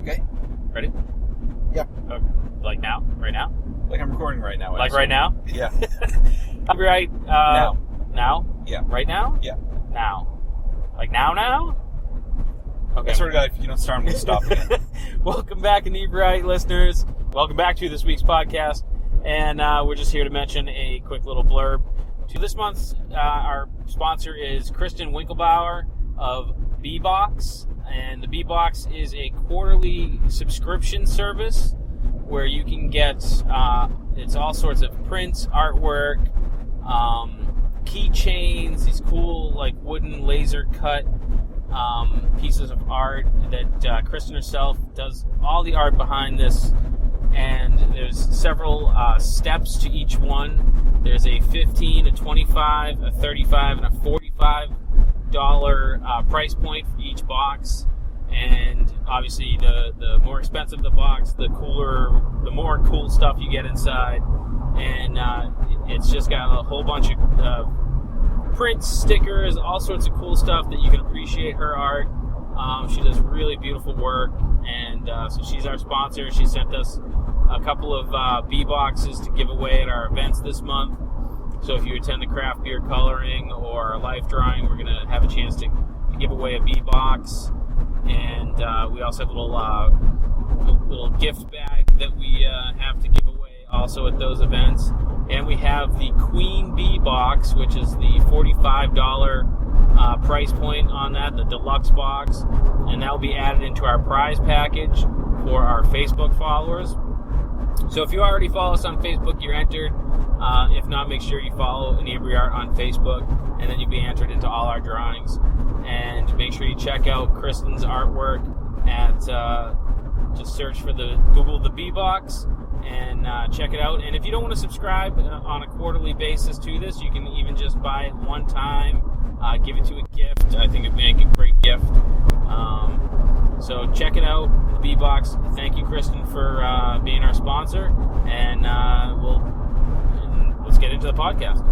Okay. Ready? Yeah. Like now? Right now? Like I'm recording right now. Like right now? Yeah. I'll be right. Now. Now? Yeah. Right now? Yeah. Now. Like now? Okay. I swear to God, if you don't start, I'm going to stop again. Welcome back, Inebri-art listeners. Welcome back to this week's podcast. And we're just here to mention a quick little blurb. To this month's, our sponsor is Kristen Winkelbauer of B-Box. And the B-Box is a quarterly subscription service where you can get, it's all sorts of prints, artwork, keychains, these cool like wooden laser cut pieces of art that Kristen herself does all the art behind this. And there's several steps to each one. There's a $15, a $25, a $35, and a $45 price point for each box. And obviously the more expensive the box, the more cool stuff you get inside. And it's just got a whole bunch of prints, stickers, all sorts of cool stuff that you can appreciate her art. She does really beautiful work, and so she's our sponsor. She sent us a couple of B-boxes to give away at our events this month. So if you attend the craft beer coloring or a life drawing, we're going to have a chance to give away a B-box. And we also have a little gift bag that we have to give away also at those events. And we have the Queen Bee box, which is the $45 price point on that, the deluxe box. And that will be added into our prize package for our Facebook followers. So if you already follow us on Facebook, you're entered. If not, make sure you follow Inebri-art on Facebook, and then you'll be entered into all our drawings. And make sure you check out Kristen's artwork at, just search for Google the B-Box, and check it out. And if you don't want to subscribe on a quarterly basis to this, you can even just buy it one time, give it to a gift. I think it'd make a great gift. So check it out, the B-Box. Thank you, Kristen, for being our sponsor. And let's get into the podcast.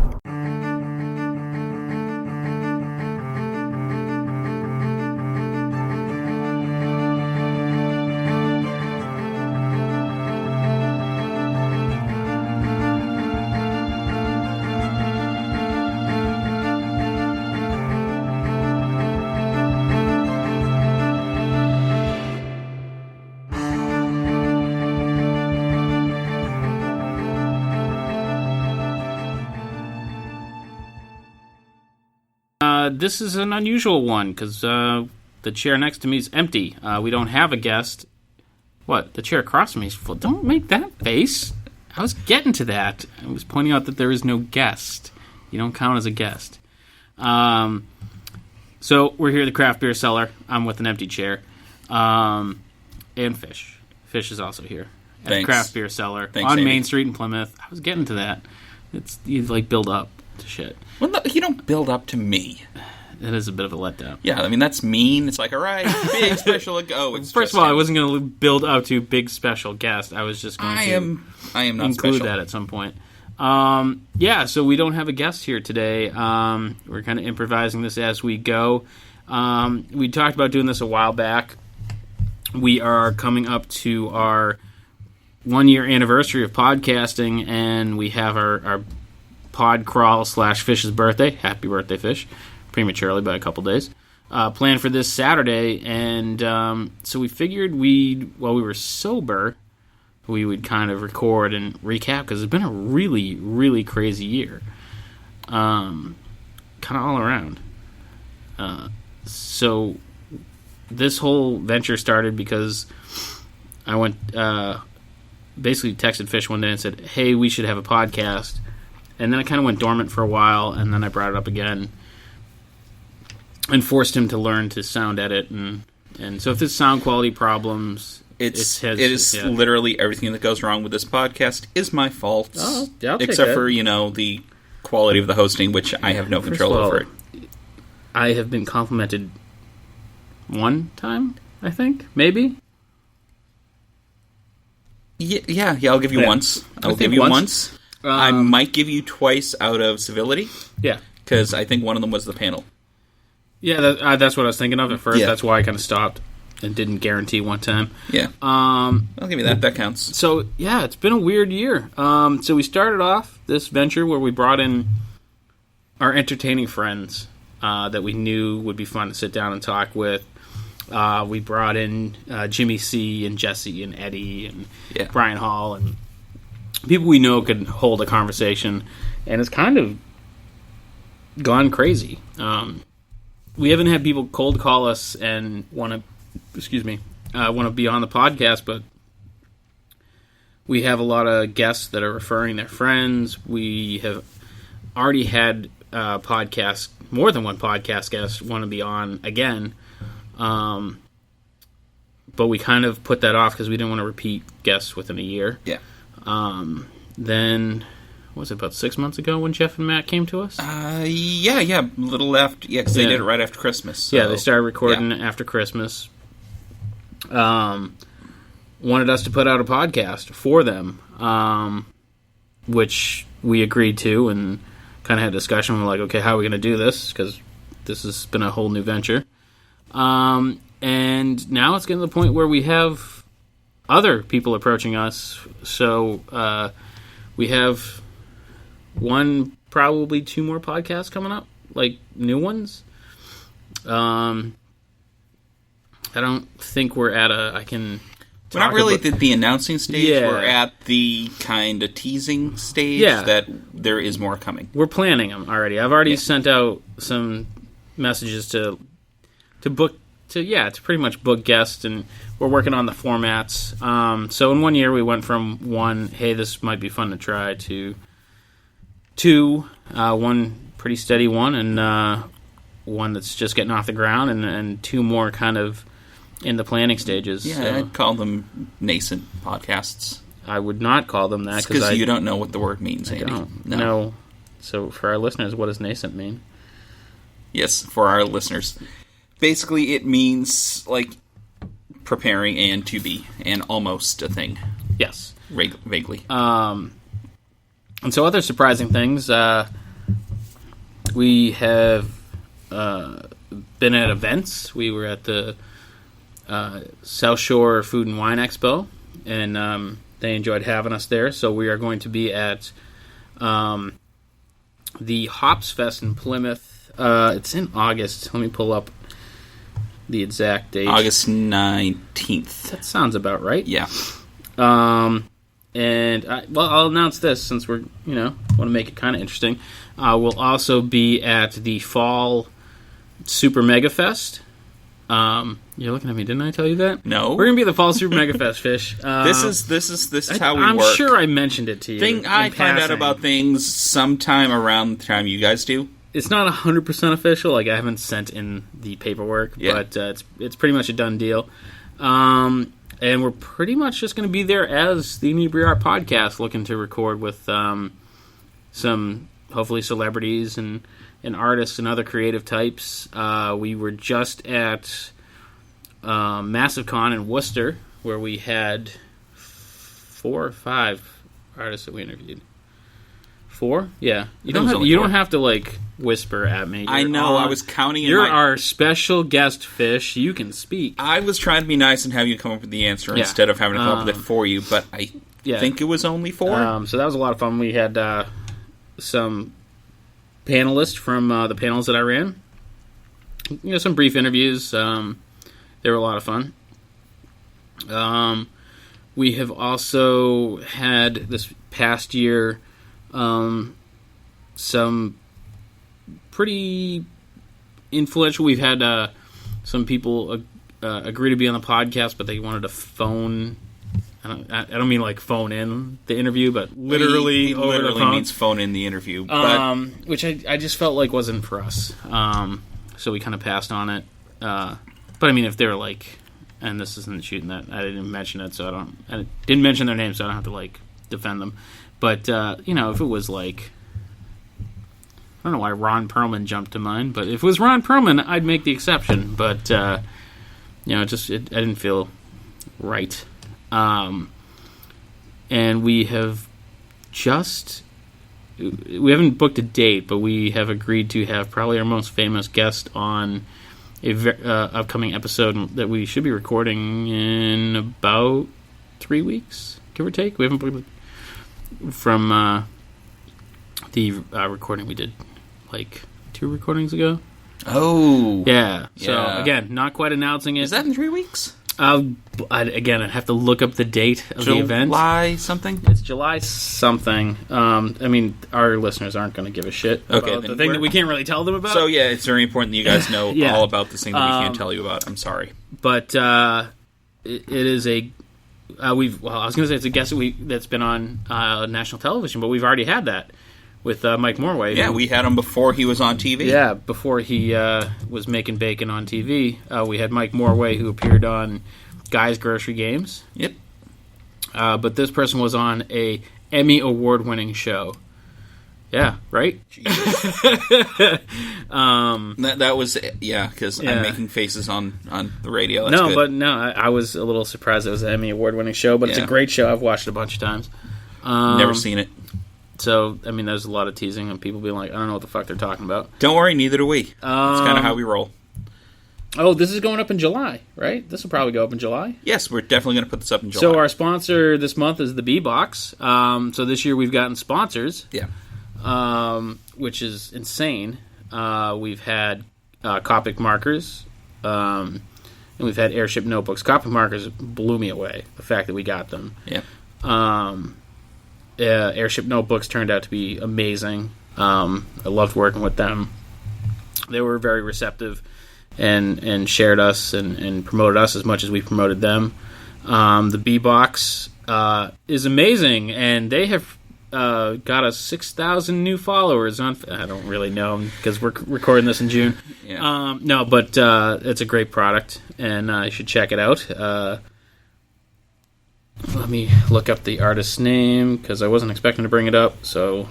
This is an unusual one because the chair next to me is empty. We don't have a guest. What? The chair across from me is full. Don't make that face. I was getting to that. I was pointing out that there is no guest. You don't count as a guest. So we're here at the craft beer cellar. I'm with an empty chair. And Fish. Fish is also here at the craft beer cellar on Andy. Main Street in Plymouth. I was getting to that. You like build up to shit. Well, no, you don't build up to me. That is a bit of a letdown. Yeah, I mean, that's mean. It's like, all right, big special. First of all, I wasn't going to build up to big special guest. I was just going I am not include special. that at some point. So we don't have a guest here today. We're kind of improvising this as we go. We talked about doing this a while back. We are coming up to our 1-year anniversary of podcasting, and we have our Podcrawl / Fish's birthday. Happy birthday, Fish. Prematurely by a couple days. Planned for this Saturday, and so we figured while we were sober, we would kind of record and recap, because it's been a really, really crazy year. Kind of all around. So this whole venture started because I went, basically texted Fish one day and said, hey, we should have a podcast. And then it kind of went dormant for a while, and then I brought it up again and forced him to learn to sound edit. And so if there's sound quality problems, it is literally everything that goes wrong with this podcast is my fault. Oh, yeah, except for, the quality of the hosting, which I have no control over it. I have been complimented one time, I think, maybe. Yeah, I'll give you once. I'll give you once. I might give you twice out of civility. Yeah. Because I think one of them was the panel. Yeah, that's what I was thinking of at first. Yeah. That's why I kind of stopped. and didn't guarantee one time. Yeah. I'll give you that. That counts. So, yeah, it's been a weird year. So we started off this venture where we brought in our entertaining friends that we knew would be fun to sit down and talk with. We brought in Jimmy C. and Jesse and Eddie and Brian Hall and people we know could hold a conversation. And it's kind of gone crazy. We haven't had people cold call us and want to be on the podcast, but we have a lot of guests that are referring their friends. We have already had more than one podcast guest want to be on again, but we kind of put that off because we didn't want to repeat guests within a year. Yeah. Then, what was it, about 6 months ago when Jeff and Matt came to us? Yeah, a little after, because they did it right after Christmas. So. Yeah, they started recording after Christmas. Wanted us to put out a podcast for them, which we agreed to and kind of had a discussion. We're like, okay, how are we going to do this? Because this has been a whole new venture. And now it's getting to the point where we have other people approaching us. So we have probably 2 more podcasts coming up, like new ones. I don't think we're at we're not really at the announcing stage. Yeah. We're at the kind of teasing stage that there is more coming. We're planning them already. I've already sent out some messages to pretty much book guests, and we're working on the formats. So in 1 year we went from one, hey, this might be fun to try, to 2, one pretty steady one, and one that's just getting off the ground, and 2 more kind of in the planning stages. Yeah, so I'd call them nascent podcasts. I would not call them that because you don't know what the word means, Andy. I don't know. So for our listeners, what does nascent mean? Yes, for our listeners. Basically, it means like preparing and to be and almost a thing. Yes. Vaguely. And so other surprising things, we have been at events. We were at the South Shore Food and Wine Expo, and they enjoyed having us there. So we are going to be at the Hops Fest in Plymouth. It's in August. Let me pull up the exact date. August 19th. That sounds about right. Yeah. And I'll announce this since we're want to make it kind of interesting. We'll also be at the Fall Super Mega Fest. You're looking at me. Didn't I tell you that? No. We're gonna be at the Fall Super Mega Fest, Fish. This is how we work. I'm sure I mentioned it to you. I find out about things sometime around the time you guys do. It's not 100% official. Like, I haven't sent in the paperwork, but it's pretty much a done deal. And we're pretty much just going to be there as the Inebri-art podcast, looking to record with some hopefully celebrities and artists and other creative types. We were just at Massive Con in Worcester, where we had 4 or 5 artists that we interviewed. 4? Yeah. You don't have to like whisper at me. I know. I was counting. You're our special guest, Fish. You can speak. I was trying to be nice and have you come up with the answer instead of having to come up with it for you, but I think it was only 4. So that was a lot of fun. We had some panelists from the panels that I ran. Some brief interviews. They were a lot of fun. We have also had this past year some pretty influential. We've had some people agree to be on the podcast, but they wanted to phone. I don't mean like phone in the interview, but literally he over the phone. Means phone in the interview, but which I just felt like wasn't for us. So we kind of passed on it. But I mean, if they're like, and this isn't shooting that, I didn't mention it, so I didn't mention their name, so I don't have to like defend them. But if it was like, I don't know why Ron Perlman jumped to mind, but if it was Ron Perlman, I'd make the exception. But I didn't feel right. And we haven't booked a date, but we have agreed to have probably our most famous guest on upcoming episode that we should be recording in about 3 weeks, give or take. We haven't from the recording we did like 2 recordings ago. Oh. Yeah. So, again, not quite announcing it. Is that in 3 weeks? I'd have to look up the date of the event. July something? It's July something. I mean, our listeners aren't going to give a shit about the thing that we can't really tell them about. So, yeah, it's very important that you guys know all about this thing that we can't tell you about. I'm sorry. But it is a... I was going to say it's a guest that's been on national television, but we've already had that with Mike Morway. Yeah, we had him before he was on TV. Yeah, before he was making bacon on TV. We had Mike Morway, who appeared on Guy's Grocery Games. Yep. But this person was on a Emmy award-winning show. Yeah, right? That was, because I'm making faces on the radio. That's good. But I was a little surprised it was an Emmy award-winning show, but it's a great show. I've watched it a bunch of times. Never seen it. So, I mean, there's a lot of teasing and people being like, I don't know what the fuck they're talking about. Don't worry, neither do we. It's kind of how we roll. Oh, this is going up in July, right? This will probably go up in July? Yes, we're definitely going to put this up in July. So our sponsor this month is the B-Box. So this year we've gotten sponsors. Yeah. Which is insane. We've had Copic markers, and we've had Airship notebooks. Copic markers blew me away, the fact that we got them. Yeah. Airship notebooks turned out to be amazing. I loved working with them. They were very receptive and shared us and promoted us as much as we promoted them. The B-Box is amazing, and they have got us 6,000 new followers on... I don't really know because we're recording this in June. Yeah. No, but it's a great product, and you should check it out. Let me look up the artist's name, because I wasn't expecting to bring it up. So,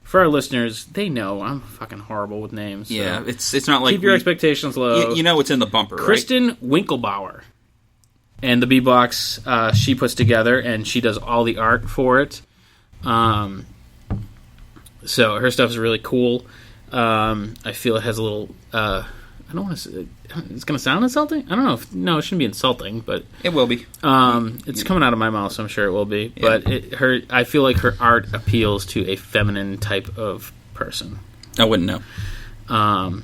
for our listeners, they know I'm fucking horrible with names. So yeah, it's not like... Keep your expectations low. You know what's in the bumper, Kristen right? Winkelbauer. And the B-Box she puts together, and she does all the art for it. So, her stuff is really cool. I feel it has a little... I don't want to say... It's going to sound insulting? I don't know. No, it shouldn't be insulting, but... It will be. It's coming out of my mouth, so I'm sure it will be. Yeah. But I feel like her art appeals to a feminine type of person. I wouldn't know. I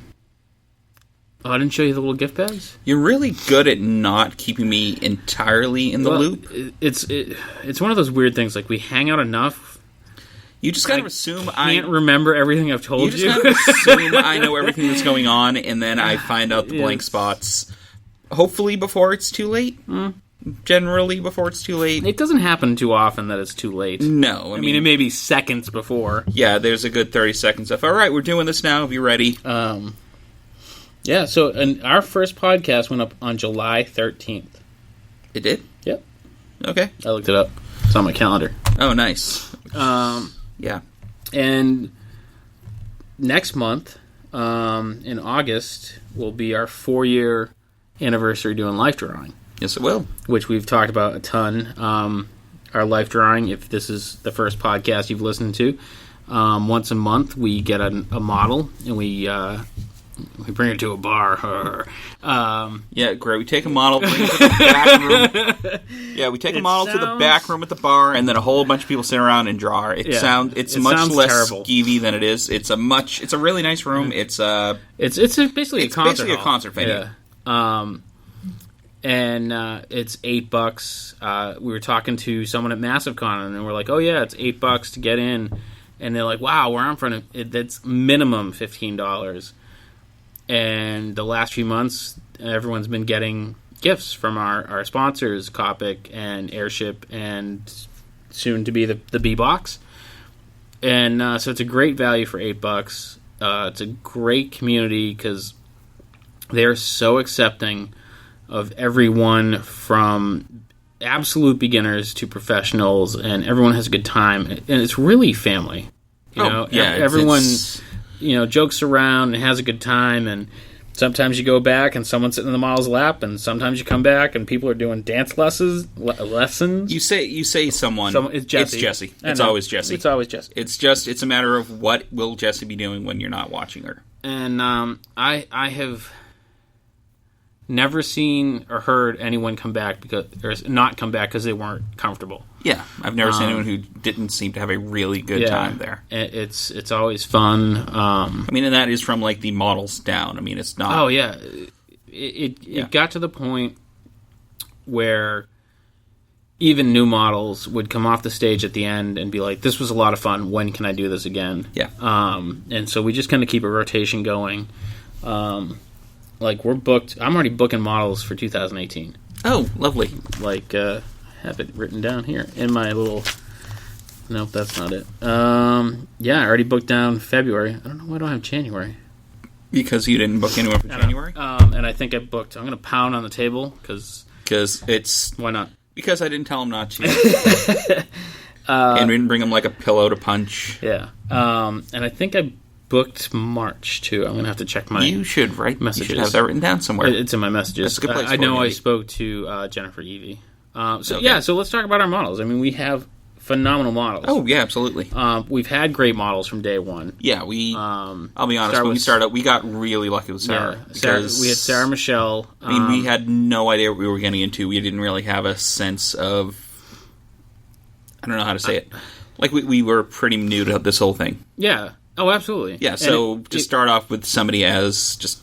didn't show you the little gift bags? You're really good at not keeping me entirely in the loop. It's one of those weird things. Like, we hang out enough... You just kind of assume I can't remember everything I've told you. You just kind of assume I know everything that's going on, and then I find out the blank spots. Hopefully before it's too late. Generally before it's too late. It doesn't happen too often that it's too late. No. I mean, it may be seconds before. Yeah, there's a good 30 seconds of, all right, we're doing this now. Be ready. Yeah, so our first podcast went up on July 13th. It did? Yep. Okay. I looked it up. It's on my calendar. Oh, nice. Yeah. And next month, in August, will be our 4-year anniversary doing life drawing. Yes, it will. Which we've talked about a ton. Our life drawing, if this is the first podcast you've listened to, once a month we get a model and we bring it to a bar. Yeah, great. We take a model, bring it to the back room. Yeah, we take a model to the back room at the bar, and then a whole bunch of people sit around and draw. It's much less terrible. skeevy than it is. It's a really nice room. It's basically a concert basically a concert venue. Yeah. And it's $8. We were talking to someone at MassiveCon, and we're like, "Oh yeah, it's $8 to get in." And they're like, "Wow, where I'm from, that's minimum $15." And the last few months, everyone's been getting gifts from our sponsors, Copic and Airship, and soon to be the B-Box. And so it's a great value for $8. It's a great community because they're so accepting of everyone from absolute beginners to professionals, and everyone has a good time. And it's really family. You know, everyone... jokes around and has a good time, and sometimes you go back and someone's sitting in the model's lap, and sometimes you come back and people are doing dance lessons. You say someone. It's Jesse. It's Jesse. It's always Jesse. It's always Jesse. It's a matter of what will Jesse be doing when you're not watching her. And I have never seen or heard anyone come back not come back because they weren't comfortable. Yeah, I've never seen anyone who didn't seem to have a really good time there. It's always fun. I mean, and that is from like the models down. I mean, it's not. Oh yeah, it got to the point where even new models would come off the stage at the end and be like, "This was a lot of fun. When can I do this again?" Yeah. And so we just kind of keep a rotation going. Like we're booked. I'm already booking models for 2018. Oh, lovely. Like. Have it written down here in my little... Nope, that's not it. Yeah, I already booked down February. I don't know why I don't have January. Because you didn't book anywhere for January? And I think I booked... I'm going to pound on the table, because... Because it's... Why not? Because I didn't tell him not to. And we didn't bring him like a pillow to punch. Yeah. And I think I booked March, too. I'm going to have to check my You should write... messages. You should have that written down somewhere. It's in my messages. That's a good place I know for it, I spoke to Jennifer Evie. So okay. yeah, so let's talk about our models. I mean, we have phenomenal models. Oh yeah, absolutely. We've had great models from day one. Yeah, we. I'll be honest. When we started, we got really lucky with Sarah. Yeah, we had Sarah Michelle. I mean, we had no idea what we were getting into. We didn't really have a sense of. I don't know how to say it. Like we were pretty new to this whole thing. Yeah. Oh, absolutely. Yeah. So to start off with somebody as just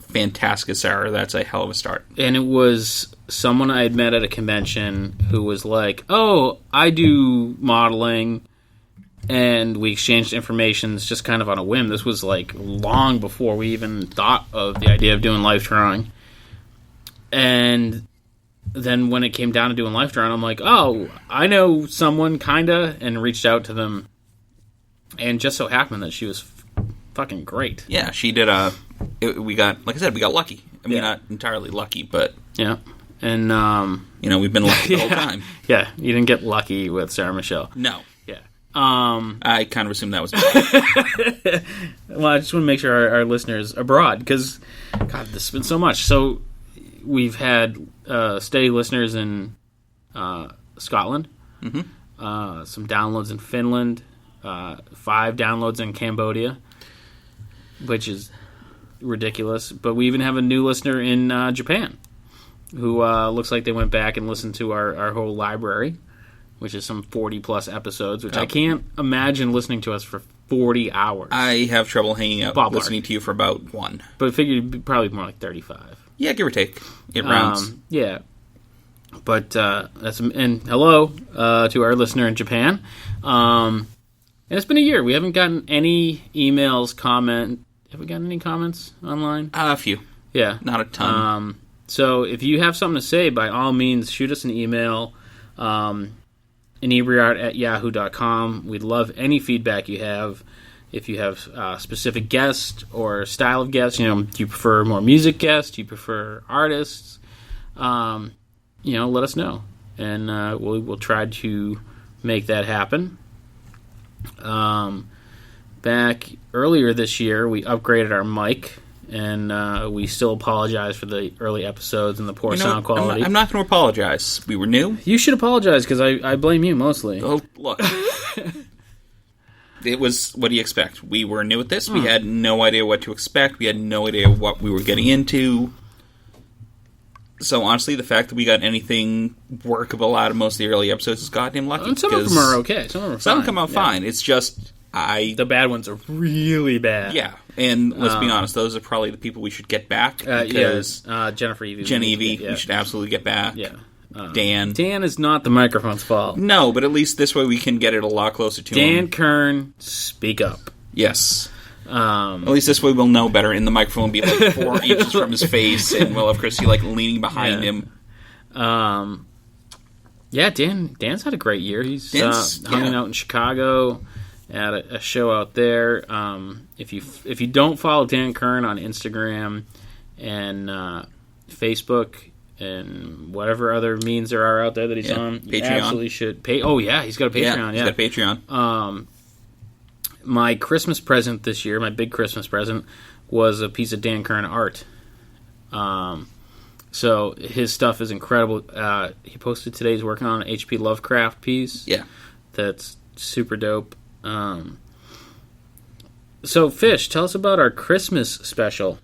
fantastic as Sarah, that's a hell of a start. And it was someone I had met at a convention who was like, "Oh, I do modeling," and we exchanged information just kind of on a whim. This was like long before we even thought of the idea of doing life drawing. And then when it came down to doing life drawing, I'm like, "Oh, I know someone kinda," and reached out to them. And just so happened that she was fucking great. Yeah, she did we got lucky. I mean, not entirely lucky, but yeah. And we've been lucky the whole time. Yeah, you didn't get lucky with Sarah Michelle. No. Yeah. I kind of assumed that was Well, I just want to make sure our listeners abroad, because God, this has been so much. So we've had steady listeners in Scotland, some downloads in Finland, 5 downloads in Cambodia, which is ridiculous. But we even have a new listener in Japan who looks like they went back and listened to our whole library, which is some 40-plus episodes, which I can't imagine listening to us for 40 hours. I have trouble hanging out listening to you for about 1. But I figured it'd be probably more like 35. Yeah, give or take. It rounds. Yeah. But that's... And hello to our listener in Japan. And it's been a year. We haven't gotten any emails, Have we gotten any comments online? A few. Yeah. Not a ton. So if you have something to say, by all means, shoot us an email. Inebri-art@yahoo.com. We'd love any feedback you have. If you have specific guests or style of guests, do you prefer more music guests? Do you prefer artists? Let us know. And we'll try to make that happen. Back earlier this year, we upgraded our mic, and we still apologize for the early episodes and the poor sound quality. I'm not going to apologize. We were new. You should apologize, because I blame you mostly. Oh, look. It was, what do you expect? We were new at this. We had no idea what to expect. We had no idea what we were getting into. So, honestly, the fact that we got anything workable out of most of the early episodes is goddamn lucky. And some of them are okay. Some of them are fine. Some come out fine. It's just... The bad ones are really bad. Yeah, and let's be honest, those are probably the people we should get back. Because Jennifer Evie. We should absolutely get back. Yeah. Dan is not the microphone's fault. No, but at least this way we can get it a lot closer to him. Dan Kern, speak up. Yes. At least this way we'll know better, and the microphone will be like 4 inches from his face, and we'll have Christy like leaning behind him. Yeah, Dan's had a great year. He's hanging out in Chicago at a show out there. If you don't follow Dan Kern on Instagram and Facebook and whatever other means there are out there that he's on, you absolutely should. Oh yeah, he's got a Patreon. He's got a Patreon. My Christmas present this year, my big Christmas present, was a piece of Dan Kern art. So his stuff is incredible. He posted today he's working on an H.P. Lovecraft piece. Yeah. That's super dope. So, Fish, tell us about our Christmas special.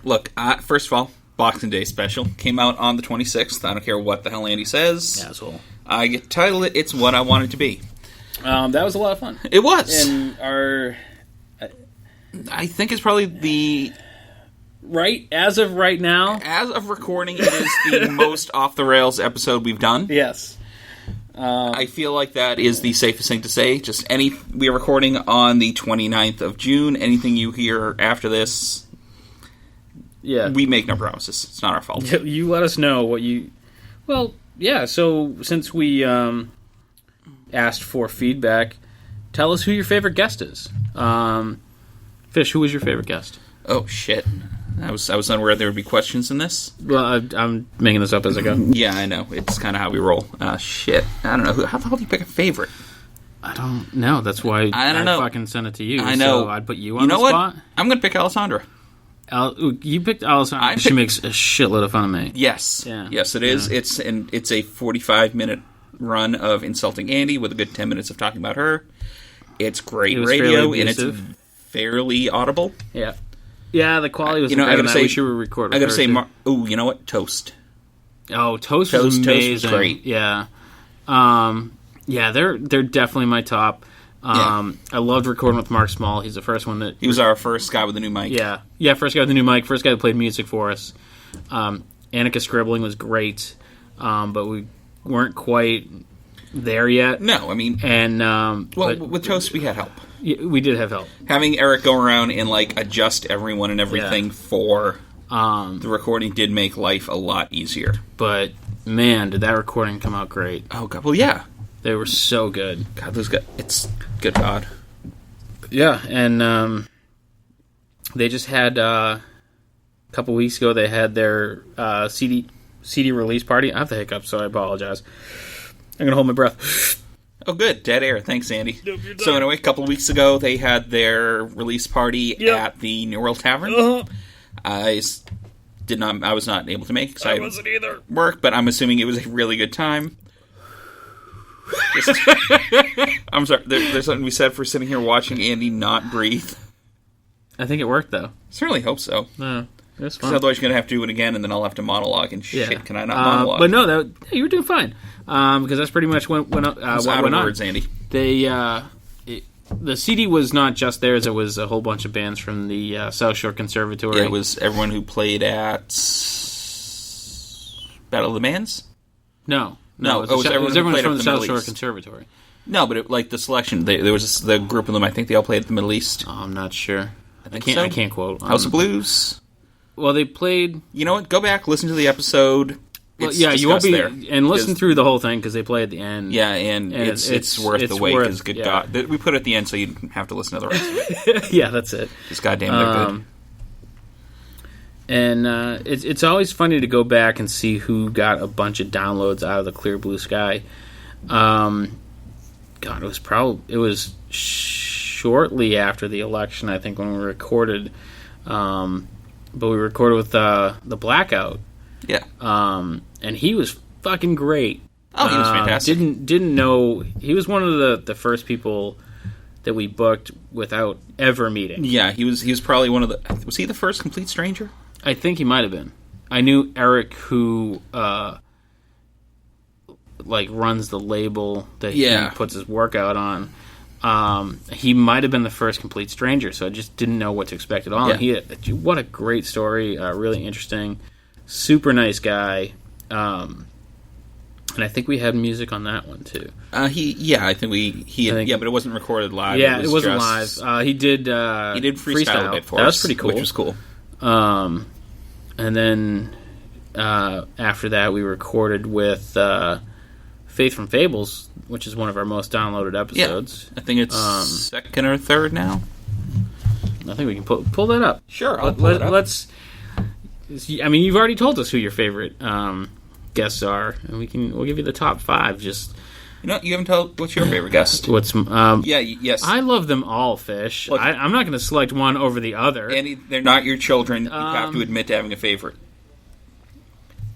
Look, first of all, Boxing Day special. Came out on the 26th. I don't care what the hell Andy says. Asshole. I get to title it, It's What I Want It to Be. That was a lot of fun. It was. And I think it's probably the... Right? As of right now? As of recording, it is the most off-the-rails episode we've done. Yes. I feel like that is the safest thing to say. We are recording on the 29th of June. Anything you hear after this, we make no promises. It's not our fault. You let us know what you... Well, yeah, so since we asked for feedback, tell us who your favorite guest is. Fish, who was your favorite guest? Oh, shit. I was unaware there would be questions in this. Well, I'm making this up as I go. Yeah, I know. It's kind of how we roll. Shit. I don't know. How the hell do you pick a favorite? I don't know. That's why I don't know. Fucking sent it to you. I know. So I'd put you on the spot. What? I'm going to pick Alessandra. You picked Alessandra. She makes a shitload of fun of me. Yes. Yeah. Yes, it is. It's a 45-minute run of insulting Andy with a good 10 minutes of talking about her. It's great radio, and it's fairly audible. Yeah. Yeah, the quality was I gotta say, we should record. I gotta say, you know what? Toast. Oh, Toast was amazing. Toast was great. Yeah. Yeah, they're definitely my top. I loved recording with Mark Small. He's the first one that... He was our first guy with a new mic. Yeah, first guy with a new mic. First guy that played music for us. Annika Scribbling was great, but we weren't quite there yet. No, I mean... And with Toast, we had help. Yeah, we did have help. Having Eric go around and adjust everyone and everything for the recording did make life a lot easier. But man, did that recording come out great! Oh god, well yeah, they were so good. God, those guys, it's good God. Yeah, and they just had a couple weeks ago. They had their CD release party. I have the hiccups, so I apologize. I'm gonna hold my breath. Oh, good. Dead air. Thanks, Andy. So, anyway, a couple of weeks ago, they had their release party at the New World Tavern. I was not able to make it because I wasn't either. Work, but I'm assuming it was a really good time. I'm sorry. There's something to be said for sitting here watching Andy not breathe. I think it worked, though. Certainly hope so. No, it was fun. Because otherwise, you're going to have to do it again, and then I'll have to monologue. And shit, can I not monologue? But no, you were doing fine. Because that's pretty much what went on. Words, Andy. The CD was not just theirs. It was a whole bunch of bands from the South Shore Conservatory. Yeah, it was everyone who played at Battle of the Bands? No. It was everyone from the South Shore Conservatory. No, but the selection, there was the group of them. I think they all played at the Middle East. Oh, I'm not sure. I can't quote. House of Blues. Well, they played. You know what? Go back, listen to the episode. Well, you won't be there, and listen through the whole thing because they play at the end. Yeah, and it's worth the wait. Because good God, we put it at the end so you have to listen to the rest of it. Yeah, that's it. Just goddamn, they're good. And it's always funny to go back and see who got a bunch of downloads out of the Clear Blue Sky. God, it was shortly after the election, I think, when we recorded. But we recorded with the Blackout. Yeah. And he was fucking great. Oh, he was fantastic. Didn't know... He was one of the first people that we booked without ever meeting. Yeah, he was probably one of the... Was he the first complete stranger? I think he might have been. I knew Eric, who runs the label that he puts his workout on. He might have been the first complete stranger, so I just didn't know what to expect at all. Yeah. What a great story. Really interesting. Super nice guy. And I think we had music on that one too. I think but it wasn't recorded live. Yeah, it wasn't live. He did freestyle a bit for us. That was pretty cool. Which was cool. And then after that, we recorded with Faith from Fables, which is one of our most downloaded episodes. Yeah, I think it's second or third now. I think we can pull that up. Sure, I'll pull it up. Let's. I mean, you've already told us who your favorite guests are, and we'll give you the top 5. Just you haven't told what's your favorite guest. Yes. I love them all, Fish. Look, I'm not going to select one over the other. And they're not your children. You have to admit to having a favorite.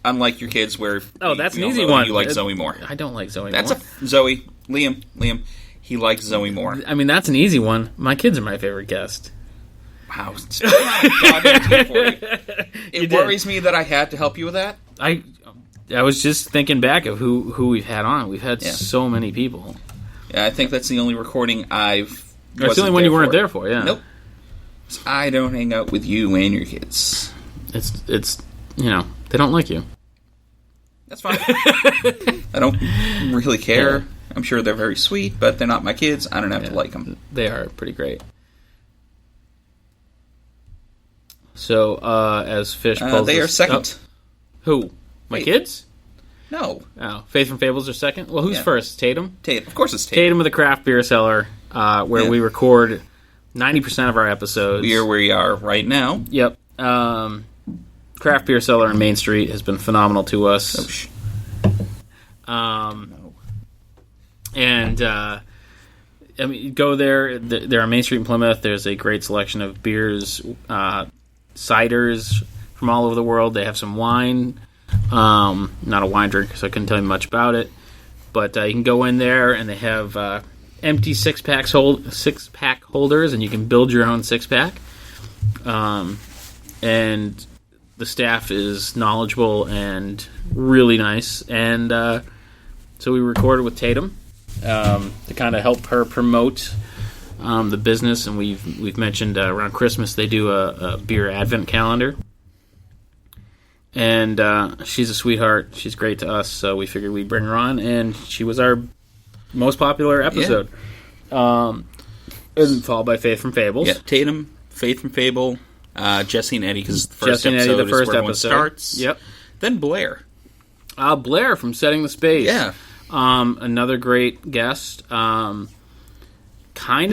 Unlike your kids, where that's an easy one. You like Zoe more. I don't like Zoe. Zoe. Liam. He likes Zoe more. I mean, that's an easy one. My kids are my favorite guest. Wow. Goddamn T40. It worries me that I had to help you with that. I was just thinking back of who we've had on. We've had so many people. Yeah, I think that's the only recording I've... That's the only one you weren't there for, yeah. Nope. I don't hang out with you and your kids. It's they don't like you. That's fine. I don't really care. Yeah. I'm sure they're very sweet, but they're not my kids. I don't have to like them. They are pretty great. So, as Fish pulls they are second. Who? My kids? No. Oh, Faith from Fables are second? Well, who's first? Tatum? Tatum. Of course it's Tatum. Tatum of the Craft Beer Cellar, where we record 90% of our episodes. We are where we are right now. Yep. Craft Beer Cellar on Main Street has been phenomenal to us. And go there. They're on Main Street in Plymouth. There's a great selection of beers, ciders from all over the world. They have some wine. Not a wine drinker, so I couldn't tell you much about it. But you can go in there, and they have empty six-pack holders, and you can build your own six-pack. And the staff is knowledgeable and really nice. And so we recorded with Tatum to kind of help her promote the business. And we've mentioned around Christmas they do a beer advent calendar. And she's a sweetheart. She's great to us, so we figured we'd bring her on. And she was our most popular episode. Yeah. And followed by Faith from Fables. Yeah, Tatum, Faith from Fable, Jesse and Eddie, because the first episode is where everyone starts. Yep. Then Blair. Blair from Setting the Space. Yeah. Another great guest. Kind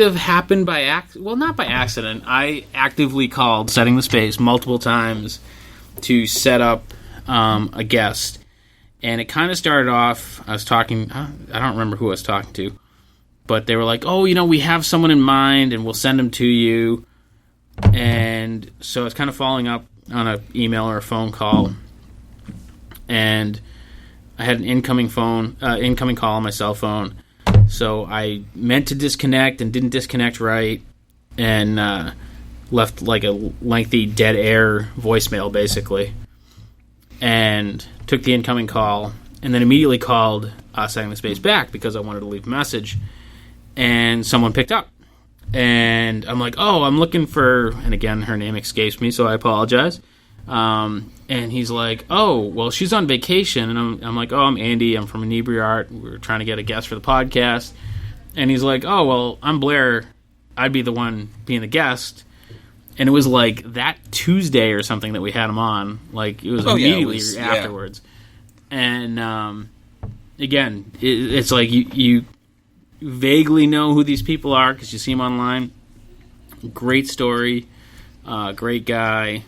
of happened by not by accident. I actively called Setting the Space multiple times to set up a guest. And it kind of started off, I was talking, I don't remember who I was talking to, but they were like, oh, we have someone in mind and we'll send them to you. And so it's kind of following up on an email or a phone call. And I had an incoming call on my cell phone. So I meant to disconnect and didn't disconnect right. And left like a lengthy dead air voicemail, basically. And took the incoming call. And then immediately called Setting the Space back because I wanted to leave a message. And someone picked up. And I'm like, oh, I'm looking for... And again, her name escapes me, so I apologize. And he's like, oh, well, she's on vacation. And I'm like, oh, I'm Andy. I'm from Inebri-art. We're trying to get a guest for the podcast. And he's like, oh, well, I'm Blair. I'd be the one being the guest. And it was like that Tuesday or something that we had him on. Like, it was immediately afterwards. Yeah. And, again, it's like you vaguely know who these people are because you see them online. Great story. Great guy.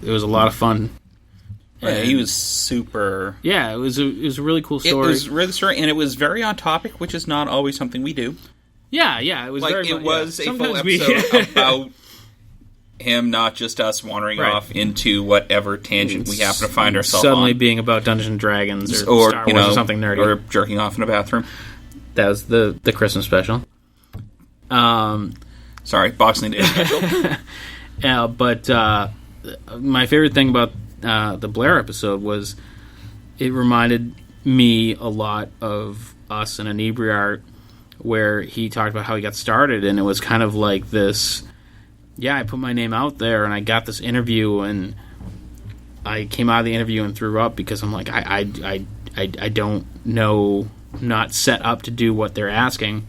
It was a lot of fun. Yeah, he was super... Yeah, it was a really cool story. It was really story, and it was very on topic, which is not always something we do. Yeah, it was very... It was a full episode about him, not just us wandering off into whatever tangent we happen to find ourselves suddenly on. Being about Dungeons and Dragons or Star Wars or something nerdy. Or jerking off in a bathroom. That was the Christmas special. Sorry, Boxing Day special. But my favorite thing about the Blair episode was it reminded me a lot of us in Inebri-art, where he talked about how he got started, and it was kind of like this, I put my name out there, and I got this interview, and I came out of the interview and threw up because I'm like, I don't know, not set up to do what they're asking.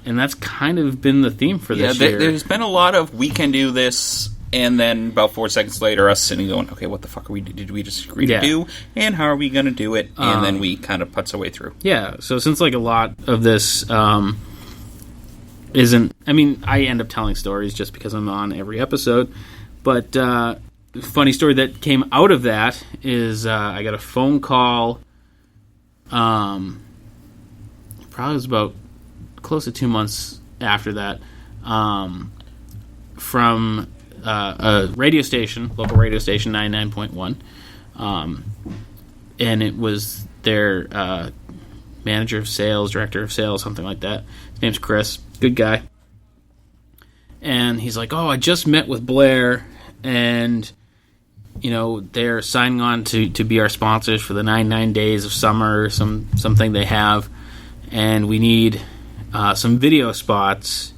And that's kind of been the theme for this year. There's been a lot of, we can do this, and then about 4 seconds later, us sitting going, okay, what the fuck did we just agree to do? And how are we going to do it? And then we kind of putz our way through. Yeah, so since like a lot of this isn't... I mean, I end up telling stories just because I'm on every episode. But the funny story that came out of that is I got a phone call... probably was about close to 2 months after that, from a radio station, local radio station, 99.1, and it was their manager of sales, director of sales, something like that. His name's Chris, good guy, And he's like, oh, I just met with Blair, and, they're signing on to be our sponsors for the 99 Days of Summer, something they have, and we need some video spots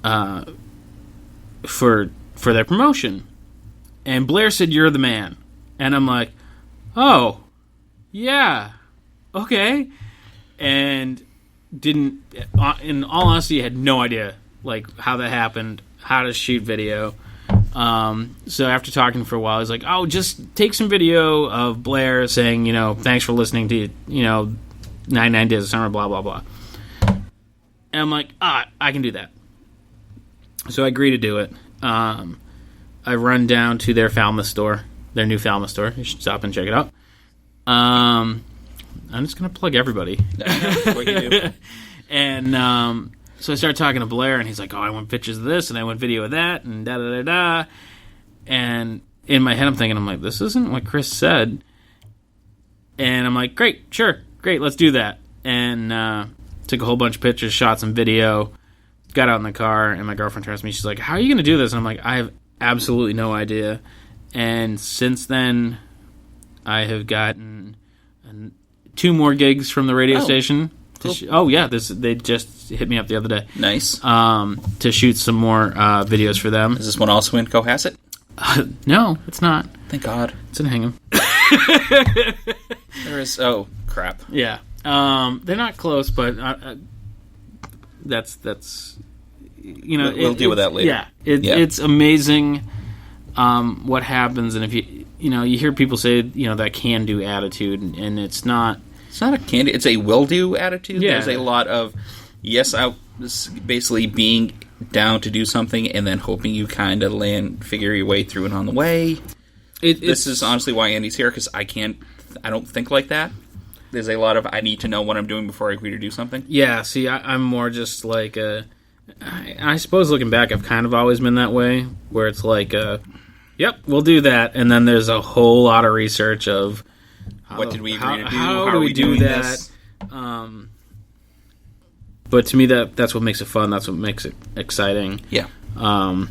for their promotion. And Blair said, you're the man. And I'm like, oh, yeah, okay. And in all honesty, had no idea, how that happened, how to shoot video. So after talking for a while, he's like, oh, just take some video of Blair saying, thanks for listening to, 99 Days of Summer, blah, blah, blah. And I'm like, I can do that. So I agree to do it. I run down to their Falmouth store, their new Falmouth store. You should stop and check it out. I'm just going to plug everybody. That's what you do. And so I started talking to Blair, and he's like, oh, I want pictures of this, and I want video of that, and da-da-da-da. And in my head, I'm like, this isn't what Chris said. And I'm like, great, let's do that. And took a whole bunch of pictures, shot some video, got out in the car, and my girlfriend turns to me. She's like, how are you going to do this? And I'm like, I have absolutely no idea. And since then, I have gotten 2 more gigs from the radio station. Cool. They just hit me up the other day. Nice. To shoot some more videos for them. Is this one also in Cohasset? No, it's not. Thank God. It's in Hingham. There is. Oh, crap. Yeah. They're not close, but that's we'll deal with that later. Yeah. It's amazing what happens, and if you hear people say that can-do attitude, and it's not. It's not a candy. It's a will-do attitude. Yeah. There's a lot of basically being down to do something and then hoping you kind of figure your way through it on the way. This is honestly why Andy's here, because I don't think like that. There's a lot of I need to know what I'm doing before I agree to do something. Yeah, see, I'm more just like I suppose looking back, I've kind of always been that way, where it's like, yep, we'll do that, and then there's a whole lot of research of what did we agree to do? How do we do that? But to me, that's what makes it fun. That's what makes it exciting. Yeah. And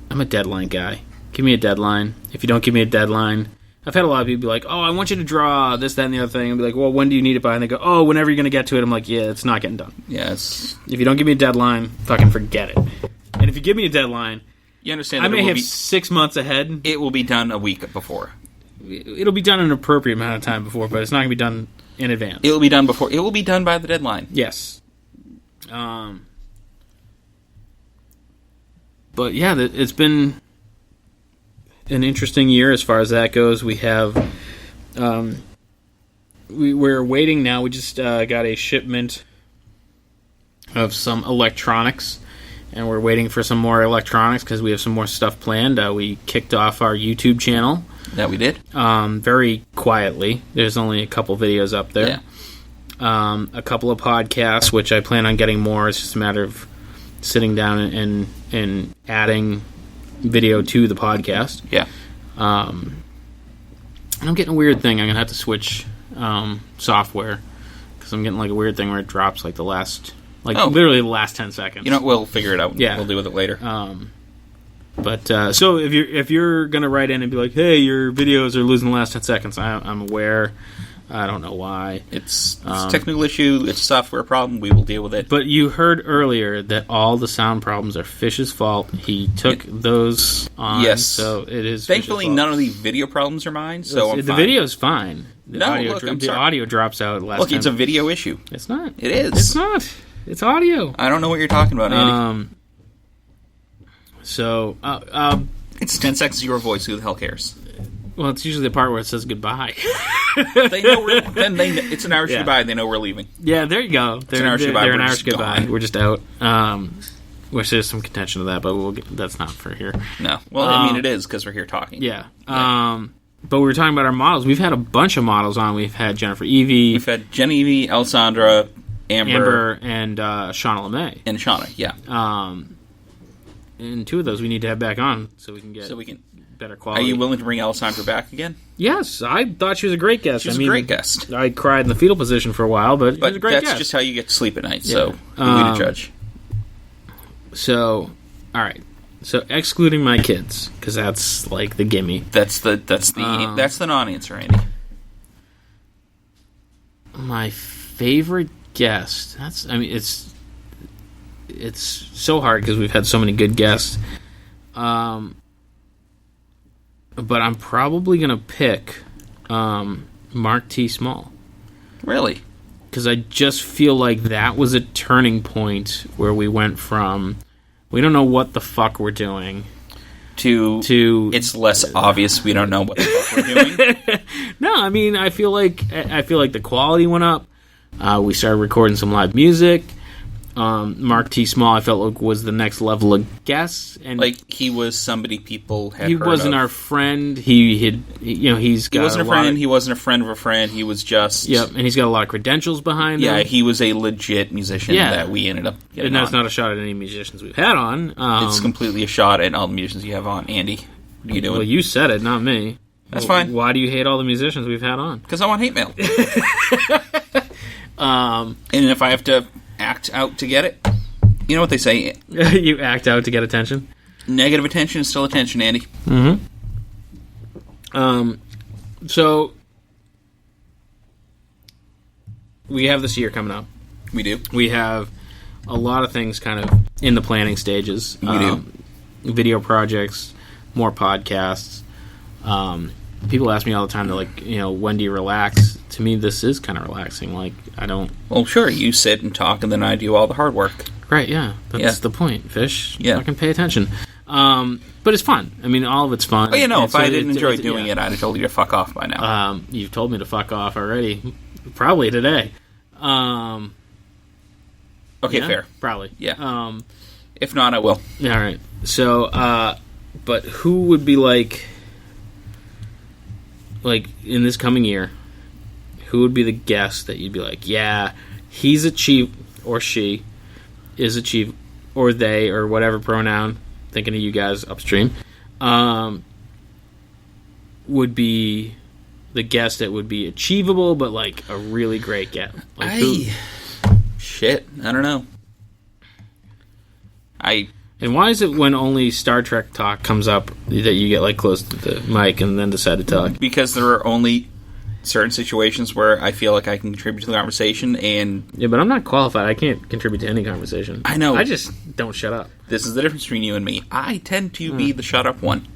I'm a deadline guy. Give me a deadline. If you don't give me a deadline, I've had a lot of people be like, oh, I want you to draw this, that, and the other thing. And be like, well, when do you need it by? And they go, oh, whenever you're going to get to it. I'm like, yeah, it's not getting done. Yes. If you don't give me a deadline, fucking forget it. And if you give me a deadline, you understand I may have 6 months ahead. It will be done a week before. It'll be done an appropriate amount of time before, but it's not going to be done in advance. It will be done before. It will be done by the deadline. Yes. But yeah, it's been an interesting year as far as that goes. We have, we're waiting now. We just got a shipment of some electronics, and we're waiting for some more electronics because we have some more stuff planned. We kicked off our YouTube channel. That we did. Very quietly. There's only a couple videos up there. Yeah. A couple of podcasts, which I plan on getting more. It's just a matter of sitting down and adding video to the podcast. Yeah. And I'm getting a weird thing. I'm going to have to switch software because I'm getting like a weird thing where it drops like the last, literally the last 10 seconds. We'll figure it out. Yeah. We'll deal with it later. But so if you're gonna write in and be like, hey, your videos are losing the last 10 seconds, I'm aware. I don't know why. It's a technical issue. It's a software problem. We will deal with it. But you heard earlier that all the sound problems are Fish's fault. He took those on. Yes. So it is. Thankfully, Fish's fault. none of the video problems are mine. So I'm the fine. video's fine. The audio drops out last Look, time. it's a video issue. It's not. It is. It's not. It's audio. I don't know what you're talking about, Andy. So, it's 10 seconds of your voice. Who the hell cares? Well, it's usually the part where it says goodbye. They know it's an Irish goodbye. They know we're leaving. Yeah, there you go. They're an Irish goodbye. Gone. We're just out. Wish there's some contention to that, but that's not for here. No. Well, it is because we're here talking. Yeah. But we were talking about our models. We've had a bunch of models on. We've had Jennifer Evie. We've had Jenny Evie, Alessandra, Amber and Shauna LeMay. And Shauna, yeah. and 2 of those we need to have back on so we can get better quality. Are you willing to bring Alessandra back again? Yes, I thought she was a great guest. She was a great guest. I cried in the fetal position for a while, but she was a great guest. That's just how you get to sleep at night, so who are we to judge? So, all right. So, excluding my kids, because that's like the gimme. That's the non-answer, Andy. My favorite guest. It's so hard because we've had so many good guests. But I'm probably gonna pick Mark T. Small. Really? Because I just feel like that was a turning point where we went from we don't know what the fuck we're doing to it's less obvious we don't know what the fuck we're doing. No, I mean I feel like the quality went up. We started recording some live music. Mark T. Small, I felt like was the next level of guest, and like he was somebody people had. He heard wasn't of. Our friend. He wasn't a friend. He wasn't a friend of a friend. He was just and he's got a lot of credentials behind him. Yeah, he was a legit musician that we ended up getting and that's on. not a shot at any musicians we've had on. It's completely a shot at all the musicians you have on. Andy, what are you doing? Well, you said it, not me. That's fine. Why do you hate all the musicians we've had on? Because I want hate mail. And if I have to act out to get it, you know what they say. You act out to get attention? Negative attention is still attention, Andy. Mm-hmm. So, we have this year coming up. We do. We have a lot of things kind of in the planning stages. We do. Video projects, more podcasts. People ask me all the time, they're like, when do you relax? To me, this is kind of relaxing. Like, I don't... Well, sure, you sit and talk, and then I do all the hard work. Right, yeah. That's the point, Fish. Yeah. Fucking pay attention. But it's fun. I mean, all of it's fun. Oh, if I didn't enjoy doing it, I'd have told you to fuck off by now. You've told me to fuck off already. Probably today. Okay, fair. Probably. Yeah. If not, I will. All right. So, but who would be like in this coming year, who would be the guest that you'd be like, yeah, he's achieved, or she is achieved, or they, or whatever pronoun, thinking of you guys upstream, would be the guest that would be achievable, but like a really great guest. Like shit, I don't know. And why is it when only Star Trek talk comes up that you get like close to the mic and then decide to talk? Because there are only certain situations where I feel like I can contribute to the conversation, and yeah, but I'm not qualified. I can't contribute to any conversation. I know. I just don't shut up. This is the difference between you and me. I tend to be the shut up one.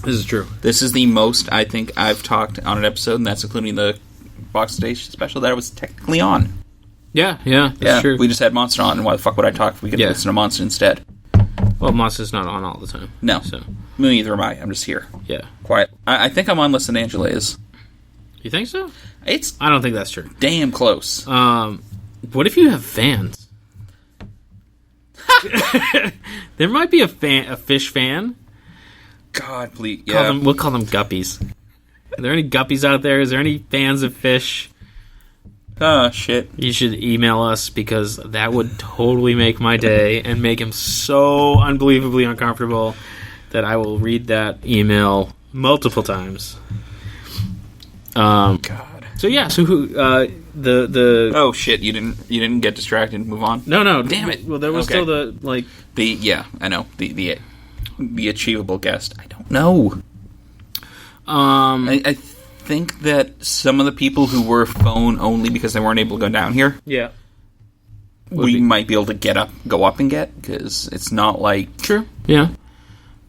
This is true. This is the most I think I've talked on an episode, and that's including the Box Station special that I was technically on. Yeah, that's true. We just had Monster on, and why the fuck would I talk if we could listen to Monster instead? Well, Monster's not on all the time. No. So. Neither am I. I'm just here. Yeah. Quiet. I think I'm on less than Angela is. You think so? I don't think that's true. Damn close. What if you have fans? There might be a fish fan. God, please. Yeah. We'll call them guppies. Are there any guppies out there? Is there any fans of fish? Oh, shit. You should email us, because that would totally make my day and make him so unbelievably uncomfortable that I will read that email multiple times. God. So yeah, so who the Oh shit, you didn't get distracted and move on? No. Damn it. Well, there was still the I know. The achievable guest. I don't know. I think that some of the people who were phone only because they weren't able to go down here. Yeah. We might be able to go up and get, because it's not like... True. Yeah.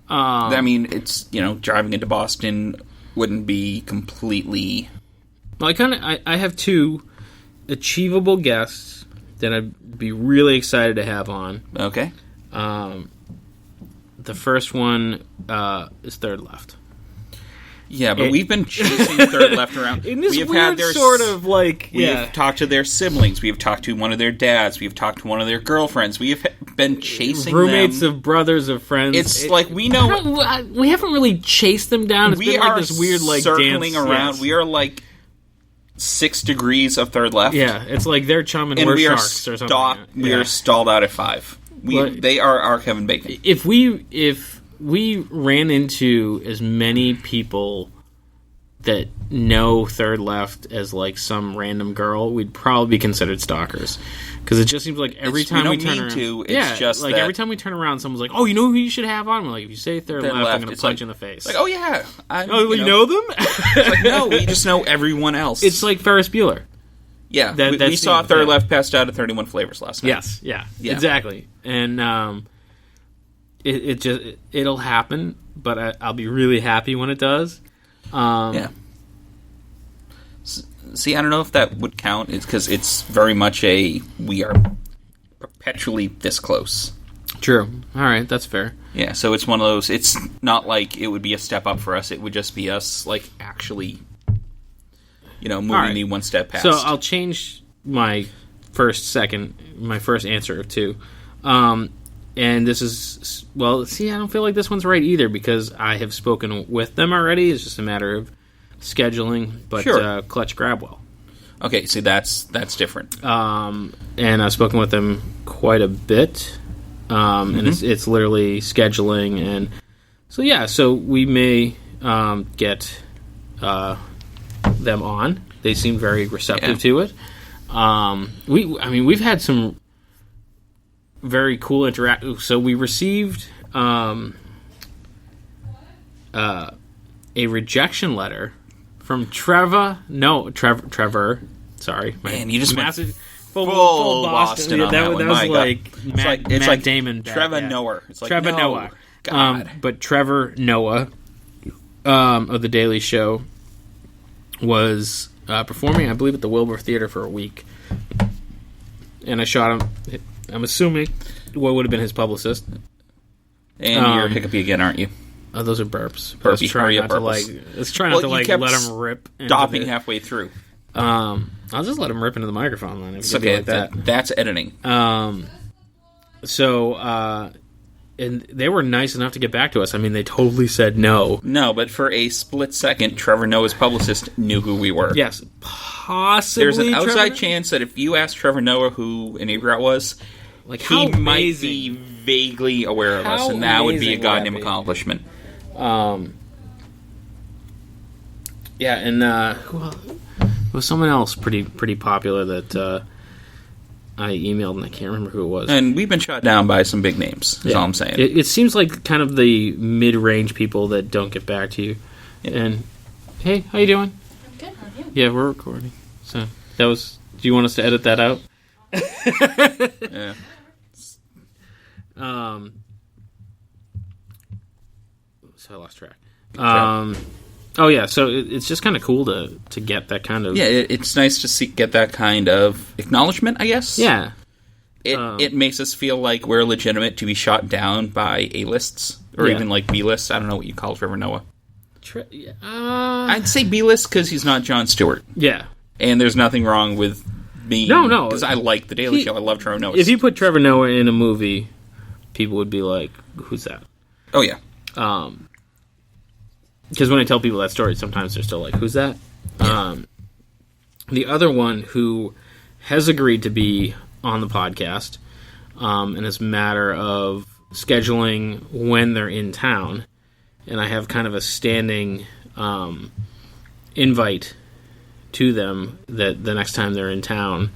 I mean, it's, driving into Boston wouldn't be completely... Well, I have 2 achievable guests that I'd be really excited to have on. Okay. The first one is Third Left. Yeah, but we've been chasing Third Left around. In this weird sort of like... We've talked to their siblings. We've talked to one of their dads. We've talked to one of their girlfriends. We have been chasing roommates of brothers of friends. It's like we know... We haven't really chased them down. It's been like this weird like circling dance. around. Yes. We are like 6 degrees of Third Left. Yeah, it's like they're chum and we're sharks or something. We are stalled out at 5. They are our Kevin Bacon. If we ran into as many people that know Third Left as like some random girl, we'd probably be considered stalkers. Because it just seems like every time we turn around, just like every time we turn around, someone's like, "Oh, you know who you should have on?" We're like, "If you say Third Left, I'm going to punch you in the face." Like, oh yeah, you know them? It's like, no, we just know everyone else. It's like Ferris Bueller. Yeah, we saw Third Left passed out at 31 Flavors last night. Yes, yeah, exactly. And it'll happen, but I'll be really happy when it does. Yeah. See, I don't know if that would count. It's because it's very much we are perpetually this close. True. All right, that's fair. Yeah, so it's one of those. It's not like it would be a step up for us. It would just be us, like, actually, moving me one step past. So I'll change my first answer of two. And this is, I don't feel like this one's right either because I have spoken with them already. It's just a matter of scheduling, but sure. Clutch Grabwell. Okay, see, that's different. And I've spoken with them quite a bit, and it's literally scheduling, and so we may get them on. They seem very receptive to it. We've had some very cool interact. So we received a rejection letter from Trevor. Sorry, man, you just massive full Boston. Yeah, that was like it's Matt Damon. Trevor Noah. It's like Trevor Noah. God. But Trevor Noah of the Daily Show was performing, I believe, at the Wilbur Theater for a week, and I shot him. I'm assuming what would have been his publicist. And you're hiccupy again, aren't you? Oh, those are burps. Burpy. Let's try not to let him rip. Stopping halfway through. I'll just let him rip into the microphone then. It's okay. Like that's editing. And they were nice enough to get back to us. I mean, they totally said no. No, but for a split second, Trevor Noah's publicist knew who we were. Yes, possibly. There's an outside chance that if you asked Trevor Noah who Inebri-art was, he might be vaguely aware of us, and that would be a goddamn accomplishment. Yeah, and there was someone else pretty popular that I emailed, and I can't remember who it was. And we've been shot down by some big names, is all I'm saying. It seems like kind of the mid-range people that don't get back to you. Yeah. And, hey, how you doing? I'm good, how are you? Yeah, we're recording. So, that was... Do you want us to edit that out? Yeah. So I lost track. Oh yeah, so it's just kind of cool to get that kind of... Yeah, it's nice to get that kind of acknowledgement, I guess. Yeah. It makes us feel like we're legitimate to be shot down by A-lists, or even like B-lists. I don't know what you call Trevor Noah. I'd say B-list because he's not Jon Stewart. Yeah. And there's nothing wrong with me. No. Because I like The Daily Show. I love Trevor Noah. If you put Trevor Noah in a movie, people would be like, who's that? Oh, yeah. Because when I tell people that story, sometimes they're still like, who's that? Yeah. The other one who has agreed to be on the podcast, and it's a matter of scheduling when they're in town, and I have kind of a standing invite to them that the next time they're in town,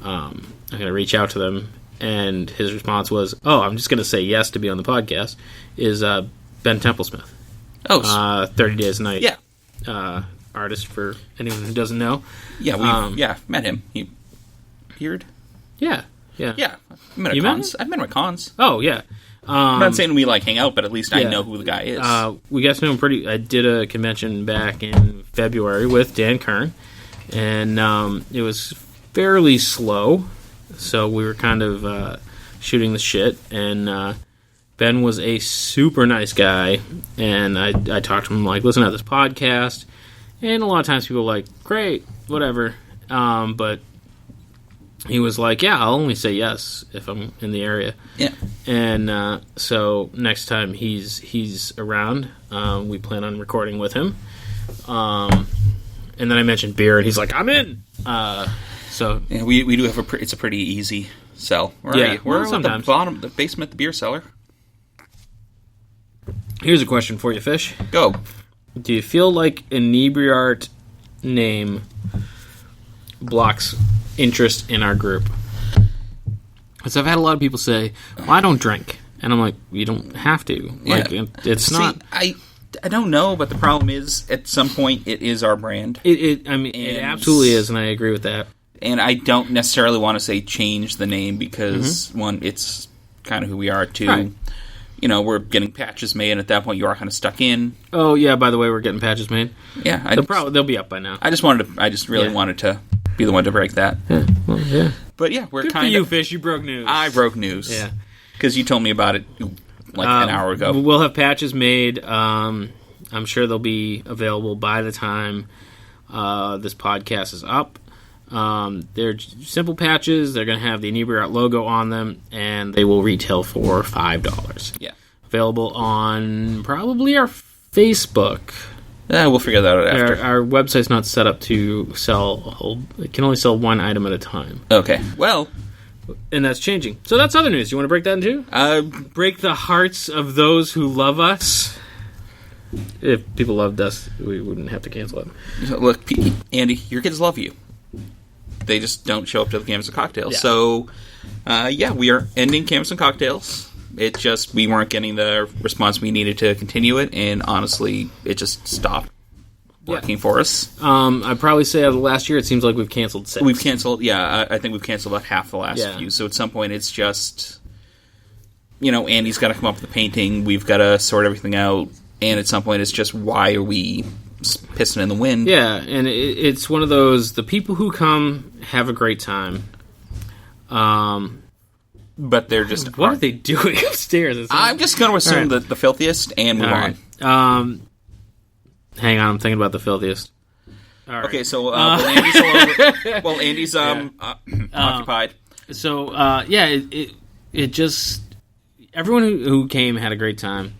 I'm going to reach out to them, and his response was, I'm just going to say yes to be on the podcast, is Ben Templesmith. 30 Days a Night. Yeah. Artist, for anyone who doesn't know. Yeah, we've met him. He appeared. Yeah. I've met him at cons. Oh, yeah. I'm not saying we hang out, but at least I know who the guy is. We got to know him I did a convention back in February with Dan Kern, and it was fairly slow, so we were kind of shooting the shit, and Ben was a super nice guy, and I talked to him like, listen to this podcast, and a lot of times people are like, great, whatever, but he was like, yeah, I'll only say yes if I'm in the area. Yeah. And so next time he's around, we plan on recording with him. And then I mentioned beer, and he's like, I'm in. So yeah, we do have it's a pretty easy sell. Where are you? We're at the bottom, the basement, the beer cellar. Here's a question for you, Fish. Go. Do you feel like Inebri-art name blocks interest in our group? Because I've had a lot of people say, well, I don't drink. And I'm like, you don't have to. Like, it's not... I don't know, but the problem is, at some point, it is our brand. It absolutely is, and I agree with that. And I don't necessarily want to say change the name because, one, it's kind of who we are. Two, right. You know, we're getting patches made, and at that point, you are kind of stuck in. Oh, yeah, by the way, we're getting patches made. Yeah. They'll be up by now. I just really wanted to be the one to break that. Yeah. Well, yeah. But yeah, we're Good kind of... for you, Fish. You broke news. I broke news. Yeah. Because you told me about it like an hour ago. We'll have patches made. I'm sure they'll be available by the time this podcast is up. They're simple patches. They're going to have the Inebri-art logo on them, and they will retail for $5. Yeah. Available on probably our Facebook. We'll figure that out after. Our website's not set up to sell it can only sell one item at a time. Okay. Well... And that's changing. So that's other news. You want to break that in two? Break the hearts of those who love us. If people loved us, we wouldn't have to cancel it. Look, Andy, your kids love you. They just don't show up to the Canvas and Cocktails. Yeah. So, we are ending Canvas and Cocktails. It just, we weren't getting the response we needed to continue it, and honestly, it just stopped working for us. I'd probably say out of the last year, it seems like we've canceled 6. We've canceled, I think we've canceled about half the last few. So at some point, it's just, Andy's got to come up with the painting. We've got to sort everything out. And at some point, it's just, why are we pissing in the wind? Yeah, and it's one of those, the people who come have a great time. But they're just... What are they doing upstairs? I'm just going to assume the filthiest and move on. Hang on, I'm thinking about the filthiest. All right. Okay, so Andy's occupied. So it just everyone who came had a great time,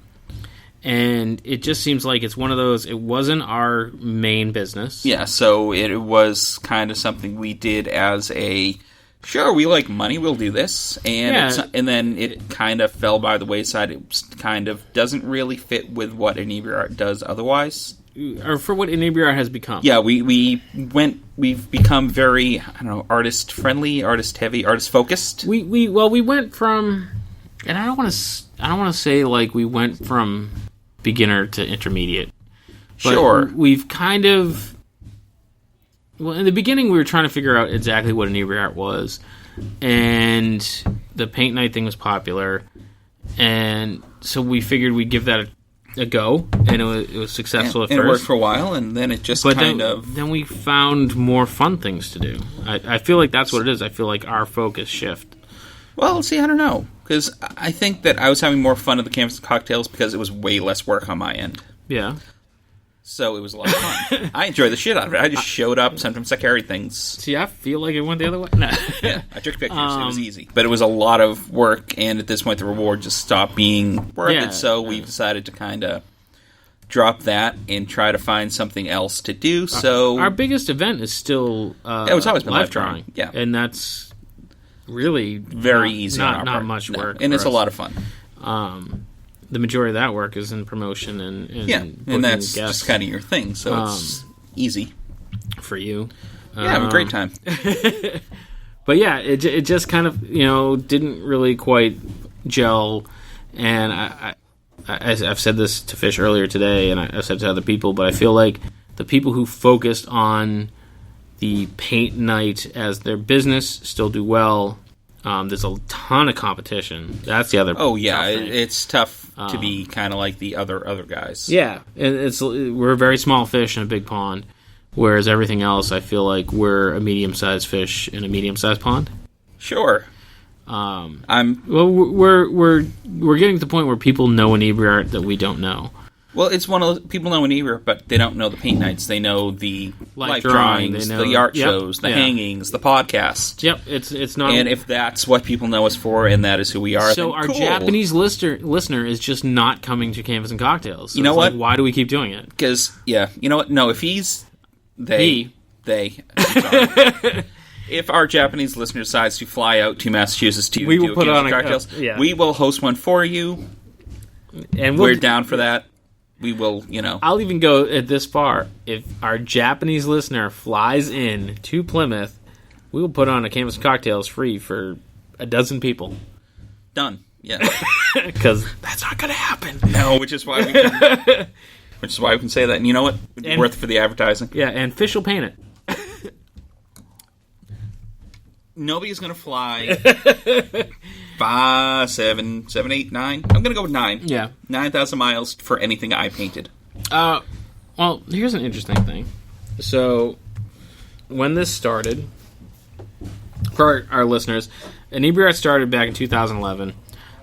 and it just seems like it's one of those. It wasn't our main business. Yeah, so it was kind of something we did as a. Sure, we like money, we'll do this. And then it kind of fell by the wayside. It kind of doesn't really fit with what Inebri-art does otherwise. Or for what Inebri-art has become. Yeah, we've become very, artist-friendly, artist-heavy, artist-focused. We went from... And I don't want to say, like, we went from beginner to intermediate. But sure. We've kind of... Well, in the beginning, we were trying to figure out exactly what Inebri-art was, and the paint night thing was popular, and so we figured we'd give that a go, and it was successful at first. And it worked for a while, and then it just Then we found more fun things to do. I feel like that's what it is. I feel like our focus shift. Well, see, I don't know, because I think that I was having more fun at the Canvas and Cocktails because it was way less work on my end. Yeah. So it was a lot of fun. I enjoyed the shit out of it. I just showed up. Sometimes I carried things. See, I feel like it went the other way. No. Yeah, I took pictures. It was easy. But it was a lot of work, and at this point the reward just stopped being worth it. So we decided to kind of drop that and try to find something else to do. So our biggest event is still it's always been live drawing. Yeah. And that's really very easy. Not much work. And it's a lot of fun. The majority of that work is in promotion and and that's just kind of your thing, so it's easy for you. Yeah, have a great time. But yeah, it just kind of didn't really quite gel, and I've said this to Fish earlier today, and I've said to other people, but I feel like the people who focused on the paint night as their business still do well. There's a ton of competition. That's the other. Oh yeah, it's tough to be kind of like the other guys. Yeah, we're a very small fish in a big pond, whereas everything else, I feel like we're a medium-sized fish in a medium-sized pond. Sure. We're getting to the point where people know Inebri-art that we don't know. Well, it's one of those, people know Inebri-art, but they don't know the paint nights. They know the live drawings, the art shows, the hangings, the podcast. Yep, it's not. And if that's what people know us for, and that is who we are, so then our cool. Japanese listener is just not coming to Canvas and Cocktails. So you know what? Like, why do we keep doing it? Because you know what? No, if he's they. I'm sorry. If our Japanese listener decides to fly out to Massachusetts to we will do put on cocktails, yeah. we will host one for you. And we're down for that. We will, I'll even go at this far. If our Japanese listener flies in to Plymouth, we will put on a Canvas Cocktails free for a dozen people. Done. Yeah. Because that's not going to happen. No, which is why we can say that. And you know what? It'd be worth it for the advertising. Yeah, and fish will paint it. Nobody's going to fly 5, 7, 8, 9. I'm going to go with 9. Yeah. 9,000 miles for anything I painted. Well, here's an interesting thing. So, when this started, for our listeners, Inebri-art started back in 2011.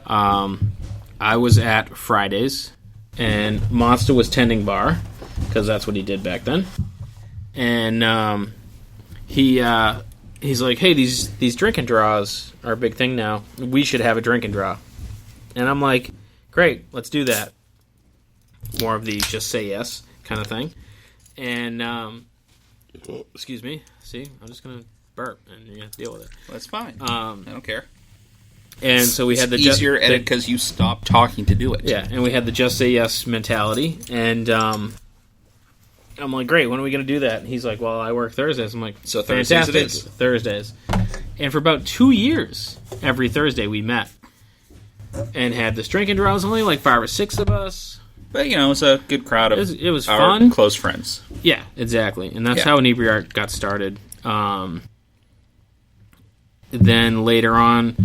I was at Fridays, and Monster was tending bar, because that's what he did back then. And he's like, hey, these drink and draws are a big thing now. We should have a drink and draw. And I'm like, great, let's do that. More of the just say yes kind of thing. And, excuse me. See, I'm just going to burp, and you're going to have to deal with it. Well, that's fine. I don't care. And so we had the easier edit because you stopped talking to do it. Yeah, and we had the just say yes mentality. And I'm like, great, when are we going to do that? And he's like, well, I work Thursdays. I'm like, so Thursdays it is. Thursdays. And for about 2 years, every Thursday we met and had this drink and draw. It was only like 5 or 6 of us. But, it was a good crowd of it was our fun. Close friends. Yeah, exactly. And that's how Inebri-art got started. Then later on,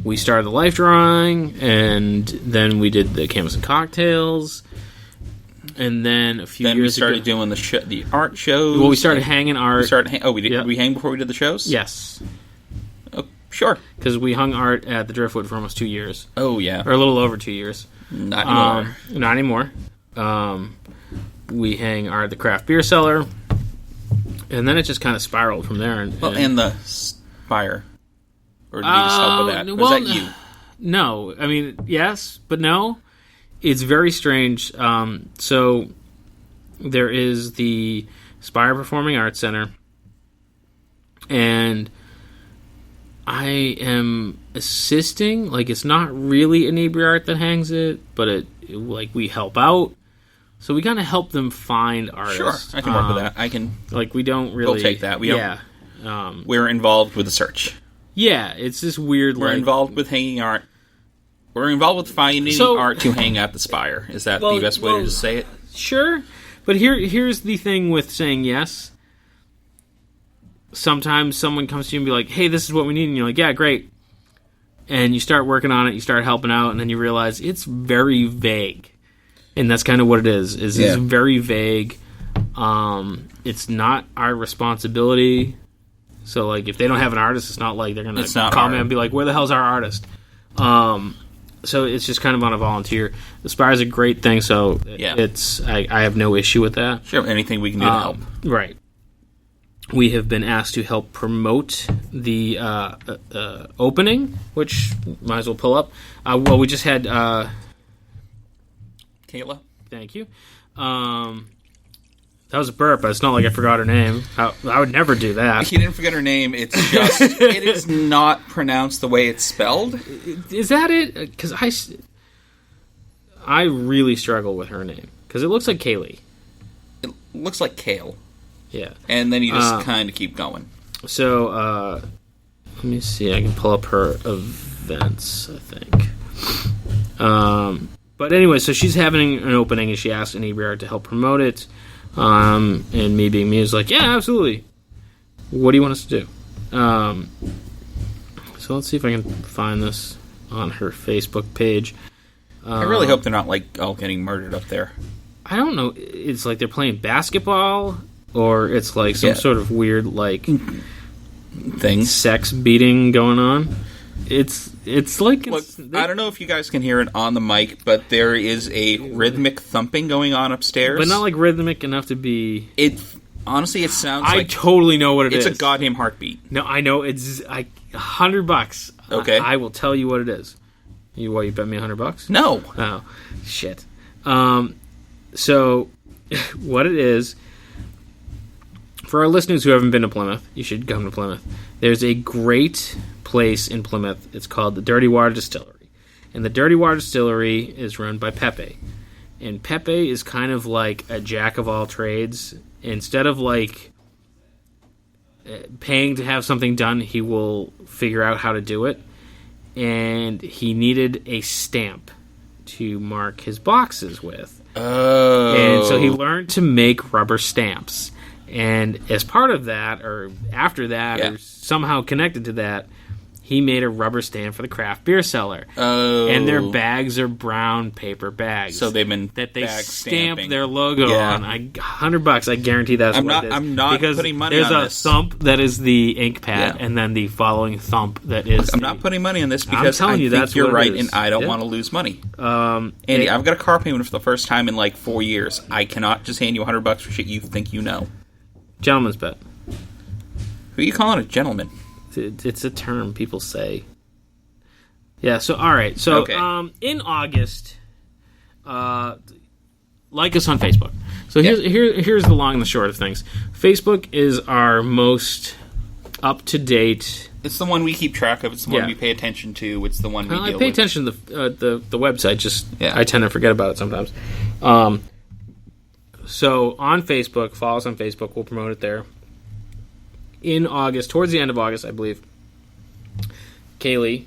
we started the life drawing, and then we did the Canvas and Cocktails. And then a few years ago... we started doing the art shows. Well, we started hanging art. Did we hang before we did the shows? Yes. Oh, sure. Because we hung art at the Driftwood for almost 2 years. Oh, yeah. Or a little over 2 years. Not anymore. Not anymore. We hang art at the Craft Beer Cellar. And then it just kind of spiraled from there. And the Spire. Or did you just help with that? Or was that you? No. I mean, yes, but no. It's very strange. So there is the Spire Performing Arts Center, and I am assisting. Like, it's not really Inebri-art that hangs it, but we help out. So we kind of help them find artists. Sure, I can work with that. I can. We don't really. We'll take that. We're involved with the search. Yeah, it's this weird. We're involved with hanging art. We're involved with finding art to hang at the Spire. Is that the best way to just say it? Sure. But here's the thing with saying yes. Sometimes someone comes to you and be like, hey, this is what we need. And you're like, yeah, great. And you start working on it, you start helping out, and then you realize it's very vague. And that's kind of what it is. It's very vague. It's not our responsibility. So, if they don't have an artist, it's not like they're going to comment and be like, where the hell's our artist? So it's just kind of on a volunteer. The Spire's a great thing, so I have no issue with that. Sure, anything we can do to help. Right. We have been asked to help promote the opening, which might as well pull up. We just had... Kayla? Thank you. That was a burp, but it's not like I forgot her name. I would never do that. You didn't forget her name. It's just... it is not pronounced the way it's spelled. Is that it? Because I really struggle with her name. Because it looks like Kaylee. It looks like Kale. Yeah. And then you just kind of keep going. So, let me see. I can pull up her events, I think. But anyway, so she's having an opening, and she asked Inebri-art to help promote it. And me being me is like, yeah, absolutely. What do you want us to do? So let's see if I can find this on her Facebook page. I really hope they're not all getting murdered up there. I don't know. It's like they're playing basketball, or it's like some sort of weird thing, sex beating going on. It's like... Look, I don't know if you guys can hear it on the mic, but there is a rhythmic thumping going on upstairs. But not rhythmic enough to be... Honestly, it sounds I totally know what it is. It's a goddamn heartbeat. No, I know. It's $100. Okay. I will tell you what it is. You bet me $100? No. Oh, shit. So, what it is... For our listeners who haven't been to Plymouth, you should come to Plymouth. There's a great place in Plymouth. It's called the Dirty Water Distillery. And the Dirty Water Distillery is run by Pepe. And Pepe is kind of like a jack of all trades. Instead of like paying to have something done, he will figure out how to do it. And he needed a stamp to mark his boxes with. Oh. And so he learned to make rubber stamps. And as part of that, or after that, or somehow connected to that, he made a rubber stamp for the craft beer cellar. Oh. And their bags are brown paper bags. So they've been that they bag stamp stamping. their logo on. $100, I guarantee that's what it is. I'm not because putting money on this. There's a thump that is the ink pad, and then the following thump that is. Look, I'm not putting money on this because I think that's you're right, it is. and I don't want to lose money. Andy, I've got a car payment for the first time in like 4 years. I cannot just hand you $100 for shit you think you know. Gentleman's bet. Who are you calling a gentleman? It's a term people say. Yeah, so, all right. So, in August, like us on Facebook. So, here's the long and the short of things. Facebook is our most up-to-date... It's the one we keep track of. It's the one we pay attention to. It's the one we deal with. I pay attention to the website. Just I tend to forget about it sometimes. So, on Facebook, follow us on Facebook. We'll promote it there. In August, towards the end of August, I believe, Kayla,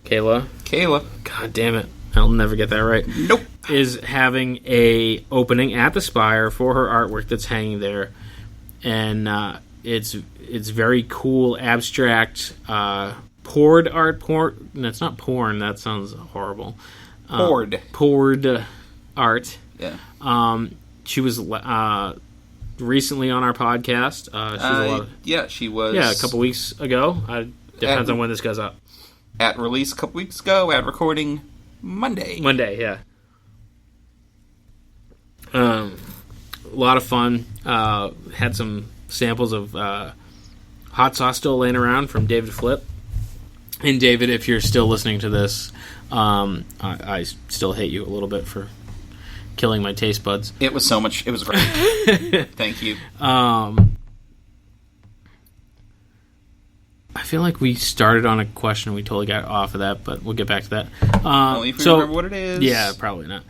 God damn it, I'll never get that right. Nope. Is having a opening at the Spire for her artwork that's hanging there, and it's very cool, abstract, poured art. That's not porn. That sounds horrible. Poured art. Yeah. She was recently on our podcast. She was. Yeah, a couple weeks ago. Depends on when this goes up. At release a couple weeks ago, at recording Monday. Yeah. A lot of fun. Had some samples of hot sauce still laying around from David Flip. And David, if you're still listening to this, I still hate you a little bit for killing my taste buds. It was so much. It was great. Thank you. I feel like we started on a question. We totally got off of that, but we'll get back to that. Only if we remember what it is. Yeah, probably not.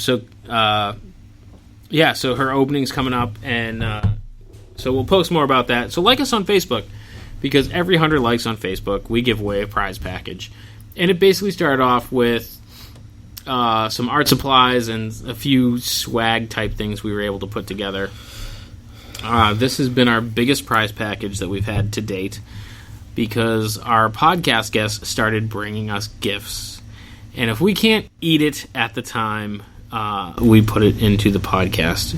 So her opening's coming up, and so we'll post more about that. So like us on Facebook, because every 100 likes on Facebook, we give away a prize package. And it basically started off with some art supplies and a few swag-type things we were able to put together. This has been our biggest prize package that we've had to date, because our podcast guests started bringing us gifts. And if we can't eat it at the time, we put it into the podcast,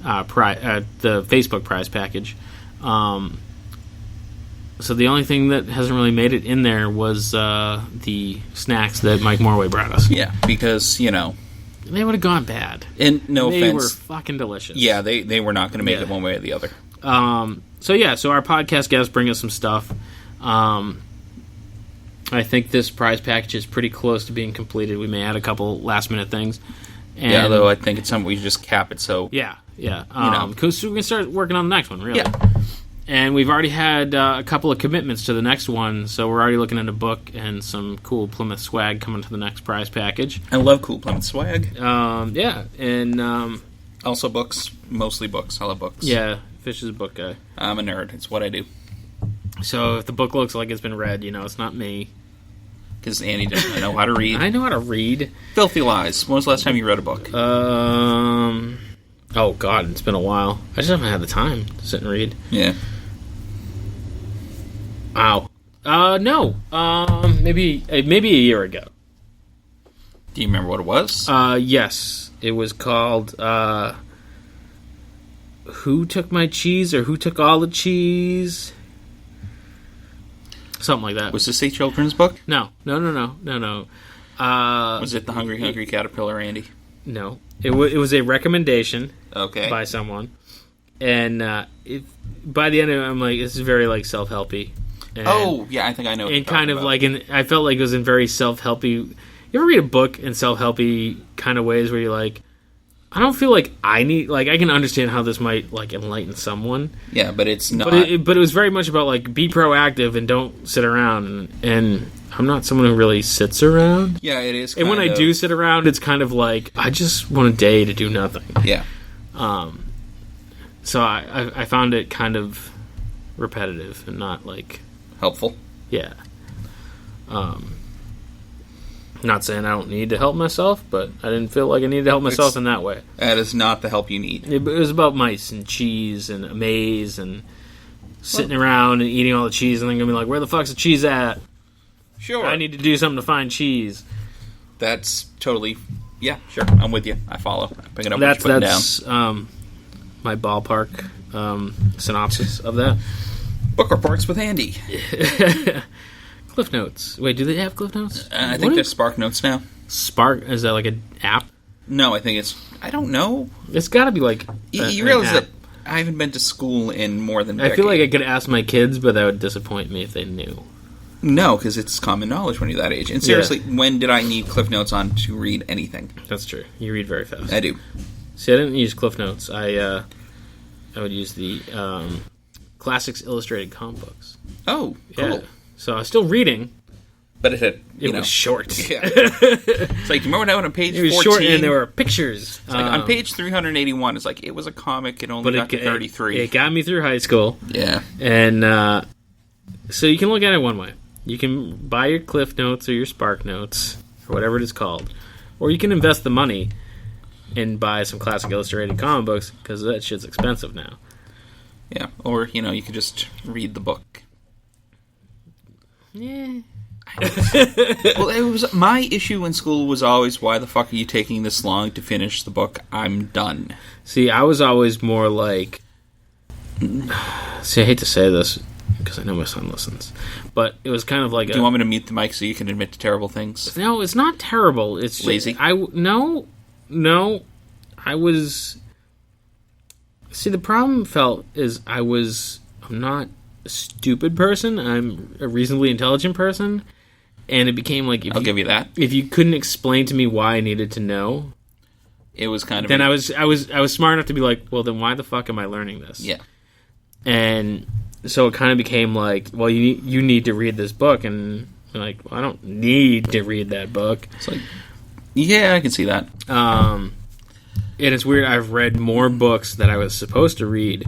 the Facebook prize package. So the only thing that hasn't really made it in there was the snacks that Mike Morway brought us. Yeah, because, they would have gone bad. And no offense. They were fucking delicious. Yeah, they were not going to make it one way or the other. So our podcast guests bring us some stuff. I think this prize package is pretty close to being completed. We may add a couple last-minute things. And, though I think it's something we just cap it so... Yeah. Because we can start working on the next one, really. Yeah. And we've already had a couple of commitments to the next one, so we're already looking at a book and some cool Plymouth swag coming to the next prize package. I love cool Plymouth swag. And... also books. Mostly books. I love books. Yeah, Fish is a book guy. I'm a nerd. It's what I do. So if the book looks like it's been read, it's not me. Because Andy doesn't know how to read. I know how to read. Filthy lies. When was the last time you read a book? Oh, God, it's been a while. I just haven't had the time to sit and read. Yeah. Wow. No. Maybe a year ago. Do you remember what it was? Yes. It was called, Who Took My Cheese, or Who Took All the Cheese? Something like that. Was this a children's book? No. Was it The Hungry Caterpillar, Andy? No. It was a recommendation by someone. And by the end of it, I'm like, this is very, self-helpy. And, I think I know what you're kind of about. I felt like it was in very self-helpy... You ever read a book in self-helpy kind of ways where you're like, I don't feel like I need, like, I can understand how this might, like, enlighten someone. Yeah, but it's not. But it was very much about, like, be proactive and don't sit around. And I'm not someone who really sits around. Yeah, it is. And when I do sit around, it's kind of like, I just want a day to do nothing. Yeah. So I found it kind of repetitive and not, like... helpful. Yeah. Not saying I don't need to help myself, but I didn't feel like I needed to help myself in that way. That is not the help you need. It was about mice and cheese and a maze and sitting around and eating all the cheese and then going to be like, where the fuck's the cheese at? Sure. I need to do something to find cheese. That's totally... yeah, sure. I'm with you. I follow. I'm picking up what you're putting down. My ballpark synopsis of that. Book reports with Andy. Cliff Notes. Wait, do they have Cliff Notes? I think there's Spark Notes now. Spark? Is that like an app? No, I think it's... I don't know. It's got to be like you realize that I haven't been to school in more than a decade. I feel like I could ask my kids, but that would disappoint me if they knew. No, because it's common knowledge when you're that age. And seriously, when did I need Cliff Notes on to read anything? That's true. You read very fast. I do. See, I didn't use Cliff Notes. I would use the Classics Illustrated comic books. Oh, cool. Yeah. So I was still reading. But it was short. Yeah. It's like, do you remember that one on page 14? It was short and there were pictures. It's like on page 381, it's like, it was a comic, it only got to 33. It got me through high school. Yeah. And so you can look at it one way. You can buy your Cliff Notes or your Spark Notes, or whatever it is called. Or you can invest the money and buy some Classic Illustrated comic books, because that shit's expensive now. Yeah. Or, you could just read the book. Yeah. Well, it was my issue in school was always, why the fuck are you taking this long to finish the book? I'm done. See, I was always more like... See, I hate to say this, because I know my son listens. But it was kind of like... Do you want me to mute the mic so you can admit to terrible things? No, it's not terrible. It's just, lazy? No. I was... See, the problem is I'm not a stupid person. I'm a reasonably intelligent person. And it became like... I'll give you that. If you couldn't explain to me why I needed to know... It was kind of... Then I was smart enough to be like, well, then why the fuck am I learning this? Yeah. And so it kind of became like, well, you need to read this book. And I'm like, well, I don't need to read that book. It's like, yeah, I can see that. And it's weird, I've read more books that I was supposed to read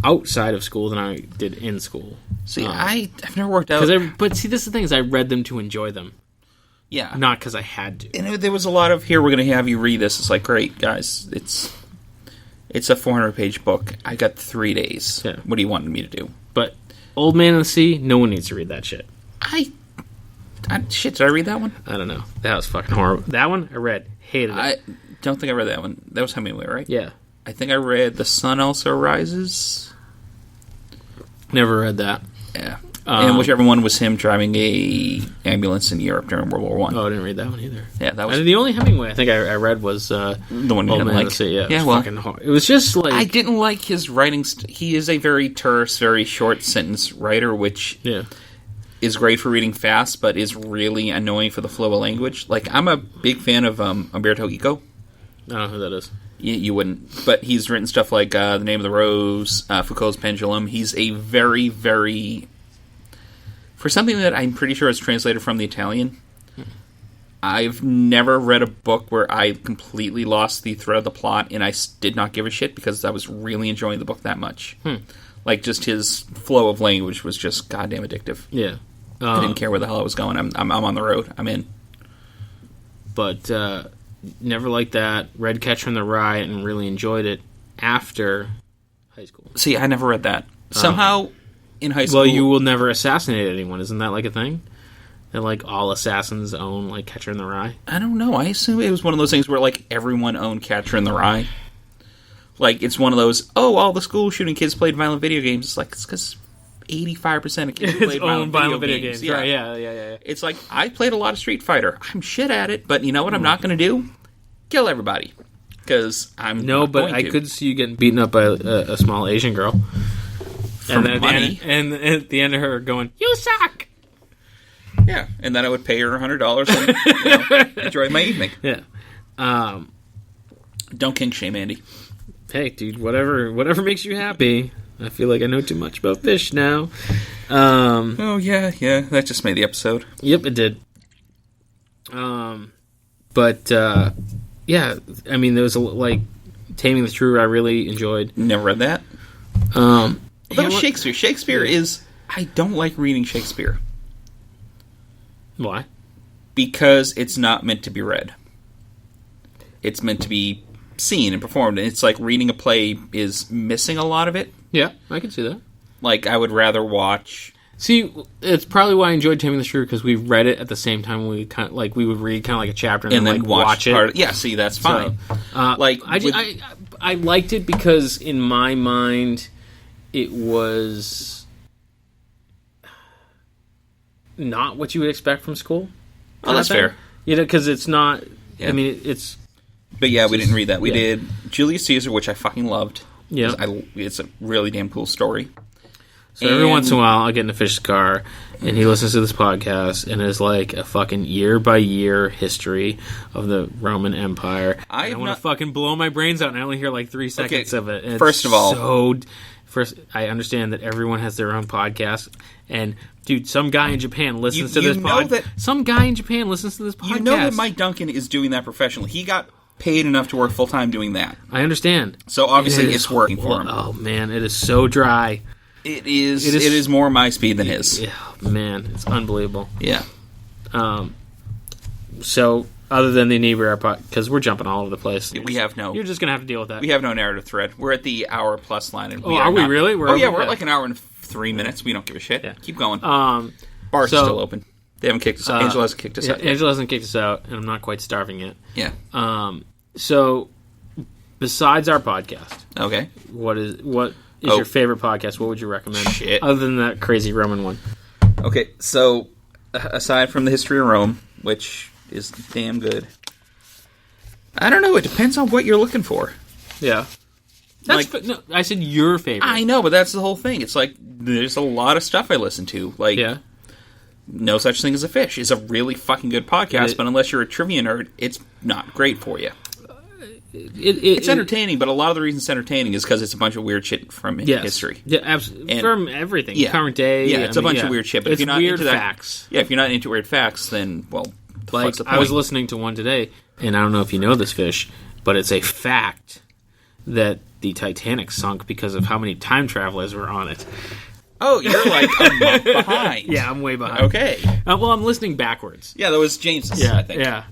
outside of school than I did in school. See, I've never worked out... But see, this is the thing, is I read them to enjoy them. Yeah. Not because I had to. And there was a lot of, here, we're going to have you read this. It's like, great, guys, it's a 400-page book. I got 3 days. Yeah. What do you want me to do? But Old Man in the Sea, no one needs to read that shit. Shit, did I read that one? I don't know. That was fucking horrible. That one, I read. Hated it. I don't think I read that one. That was Hemingway, right? Yeah. I think I read The Sun Also Rises. Never read that. Yeah. And whichever one was him driving a ambulance in Europe during World War I. Oh, I didn't read that one either. Yeah, that was... the only Hemingway I think I read was the one you Old didn't Man like. in the Sea. Yeah, yeah, well... It was just like... I didn't like his writing... He is a very terse, very short sentence writer, which... Yeah. Is great for reading fast, but is really annoying for the flow of language. Like, I'm a big fan of Umberto Eco. I don't know who that is. You wouldn't. But he's written stuff like The Name of the Rose, Foucault's Pendulum. He's a very, very... For something that I'm pretty sure is translated from the Italian, I've never read a book where I completely lost the thread of the plot and I did not give a shit because I was really enjoying the book that much. Like, just his flow of language was just goddamn addictive. Yeah. I didn't care where the hell I was going. I'm on the road. I'm in. But never liked that. Read Catcher in the Rye and really enjoyed it after high school. See, I never read that. Somehow, in high school... Well, You Will Never Assassinate Anyone. Isn't that like a thing? That like all assassins own like Catcher in the Rye? I don't know. I assume it was one of those things where like everyone owned Catcher in the Rye. Like, it's one of those, all the school shooting kids played violent video games. It's like, it's because 85% of kids played violent video games. Yeah. Right, yeah. It's like, I played a lot of Street Fighter. I'm shit at it, but you know what I'm not going to do? Kill everybody. Because I'm No, but I could see you getting beaten up by a small Asian girl. For money. And at the end of her going, you suck! Yeah, and then I would pay her $100 and enjoy my evening. Yeah. Don't kink shame, Andy. Hey, dude, whatever makes you happy. I feel like I know too much about fish now. Oh, yeah, that just made the episode. Yep, it did. But, yeah, I mean, there was, like, Taming the Shrew I really enjoyed. Never read that. That was Shakespeare. Shakespeare is... I don't like reading Shakespeare. Why? Because it's not meant to be read. It's meant to be seen and performed. It's like reading a play is missing a lot of it. Yeah, I can see that. Like, I would rather watch... See, it's probably why I enjoyed Taming the Shrew, because we read it at the same time. We kind of, like, we would read kind of like a chapter and then like watch it. Yeah, see, that's fine. So, like, I liked it because in my mind, it was not what you would expect from school. Oh, that's fair. You know, because it's not. Yeah. I mean, it's. But yeah, we didn't read that. We did Julius Caesar, which I fucking loved. Yeah, it's a really damn cool story. So every once in a while, I'll get in a fish's car, and he listens to this podcast, and it's like a fucking year-by-year history of the Roman Empire. I want to fucking blow my brains out, and I only hear like 3 seconds of it. And first of all... I understand that everyone has their own podcast, and, dude, some guy in Japan listens to this podcast. Some guy in Japan listens to this podcast. You know that Mike Duncan is doing that professionally. He got paid enough to work full-time doing that. I understand. So obviously it's working for him. Oh, man, it is so dry. It is more my speed than his. Yeah, man, it's unbelievable. Yeah. So, other than the Inebri-art podcast, because we're jumping all over the place. We have no... You're just going to have to deal with that. We have no narrative thread. We're at the hour-plus line. And are we really? We're at like an hour and 3 minutes. We don't give a shit. Yeah. Keep going. Bar's still open. They haven't kicked us out. Angela hasn't kicked us out yet. Angela hasn't kicked us out, and I'm not quite starving yet. Yeah. So, besides our podcast... Okay. What is your favorite podcast? What would you recommend? Shit. Other than that crazy Roman one. Okay, so aside from the history of Rome, which is damn good, I don't know. It depends on what you're looking for. Yeah. No, I said your favorite. I know, but that's the whole thing. It's like there's a lot of stuff I listen to. Like, No Such Thing as a Fish is a really fucking good podcast, but unless you're a trivia nerd, it's not great for you. It's entertaining, but a lot of the reason it's entertaining is because it's a bunch of weird shit from history. Yeah, absolutely. From everything. Current day. Yeah, it's a bunch of weird shit. But if you're not weird into facts. If you're not into weird facts, then, well, what's the point? I was listening to one today, and I don't know if you know this, Fish, but it's a fact that the Titanic sunk because of how many time travelers were on it. Oh, you're like a month behind. Yeah, I'm way behind. Okay. Well, I'm listening backwards. Yeah, that was James's, I think. Yeah.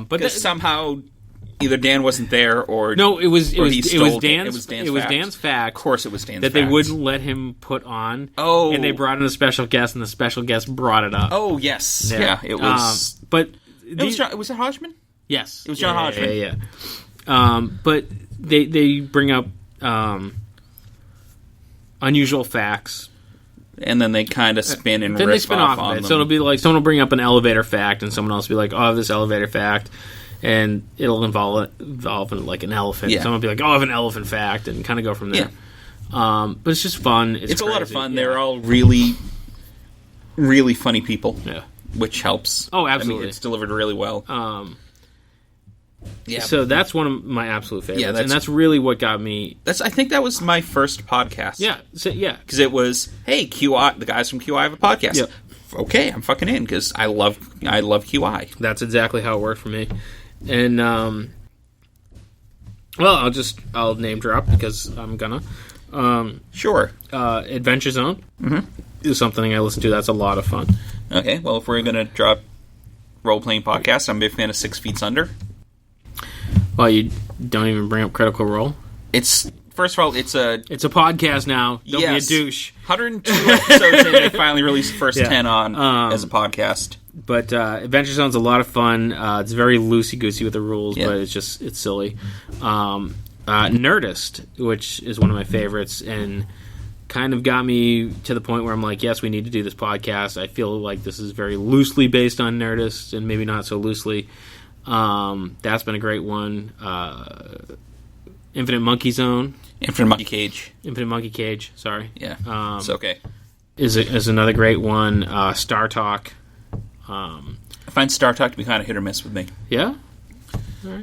But somehow... Either Dan wasn't there, or no, it was Dan's. It was Dan's fact. Of course, it was Dan's that they wouldn't let him put on. Oh, and they brought in a special guest, and the special guest brought it up. Oh yes, yeah, it was. But was it Hodgman? Yes, it was John Hodgman. Yeah. But they bring up unusual facts, and then they kind of spin and then riff they spin off of it. them. So it'll be like someone will bring up an elevator fact, and someone else will be like, "Oh, I have this elevator fact." And it'll involve like an elephant. Yeah. Someone will be like, "Oh, I have an elephant fact," and kind of go from there. Yeah. But it's just fun. It's a lot of fun. Yeah. They're all really, really funny people. Yeah, which helps. Oh, absolutely. I mean, it's delivered really well. Yeah. So that's one of my absolute favorites, and that's really what got me. I think that was my first podcast. Yeah. Because it was, hey, QI, the guys from QI have a podcast. Yep. Okay, I'm fucking in because I love QI. That's exactly how it worked for me. And, well, I'll name drop because I'm gonna. Sure. Adventure Zone is something I listen to. That's a lot of fun. Okay, well, if we're gonna drop role-playing podcasts, I'm a big fan of 6 Feet Under. Well, you don't even bring up Critical Role. First of all, it's a podcast now. Don't be a douche. 102 episodes in, they finally released the first 10 on as a podcast. But Adventure Zone's a lot of fun. It's very loosey-goosey with the rules, but it's silly. Nerdist, which is one of my favorites, and kind of got me to the point where I'm like, yes, we need to do this podcast. I feel like this is very loosely based on Nerdist, and maybe not so loosely. That's been a great one. Infinite Monkey Zone. Infinite Monkey Cage, sorry. Yeah, it's okay. Is another great one. Star Talk. I find Star Talk to be kind of hit or miss with me. Yeah? All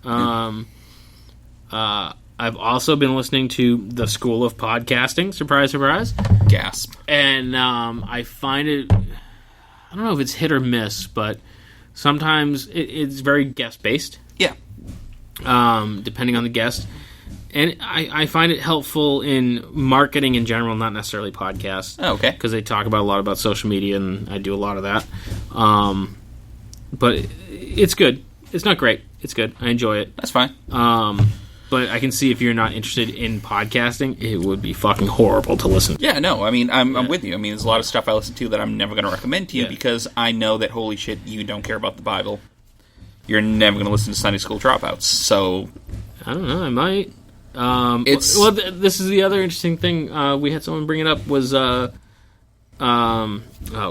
right. I've also been listening to The School of Podcasting. Surprise, surprise. Gasp. And I find it, I don't know if it's hit or miss, but sometimes it's very guest-based. Yeah. Depending on the guest. And I find it helpful in marketing in general, not necessarily podcasts. Oh, okay. Because they talk a lot about social media, and I do a lot of that. But it's good. It's not great. It's good. I enjoy it. That's fine. But I can see if you're not interested in podcasting, it would be fucking horrible to listen to. Yeah, no, I mean, I'm with you. I mean, there's a lot of stuff I listen to that I'm never going to recommend to you because I know that, holy shit, you don't care about the Bible. You're never going to listen to Sunday School Dropouts, so... I don't know, I might. This is the other interesting thing. We had someone bring it up was... oh,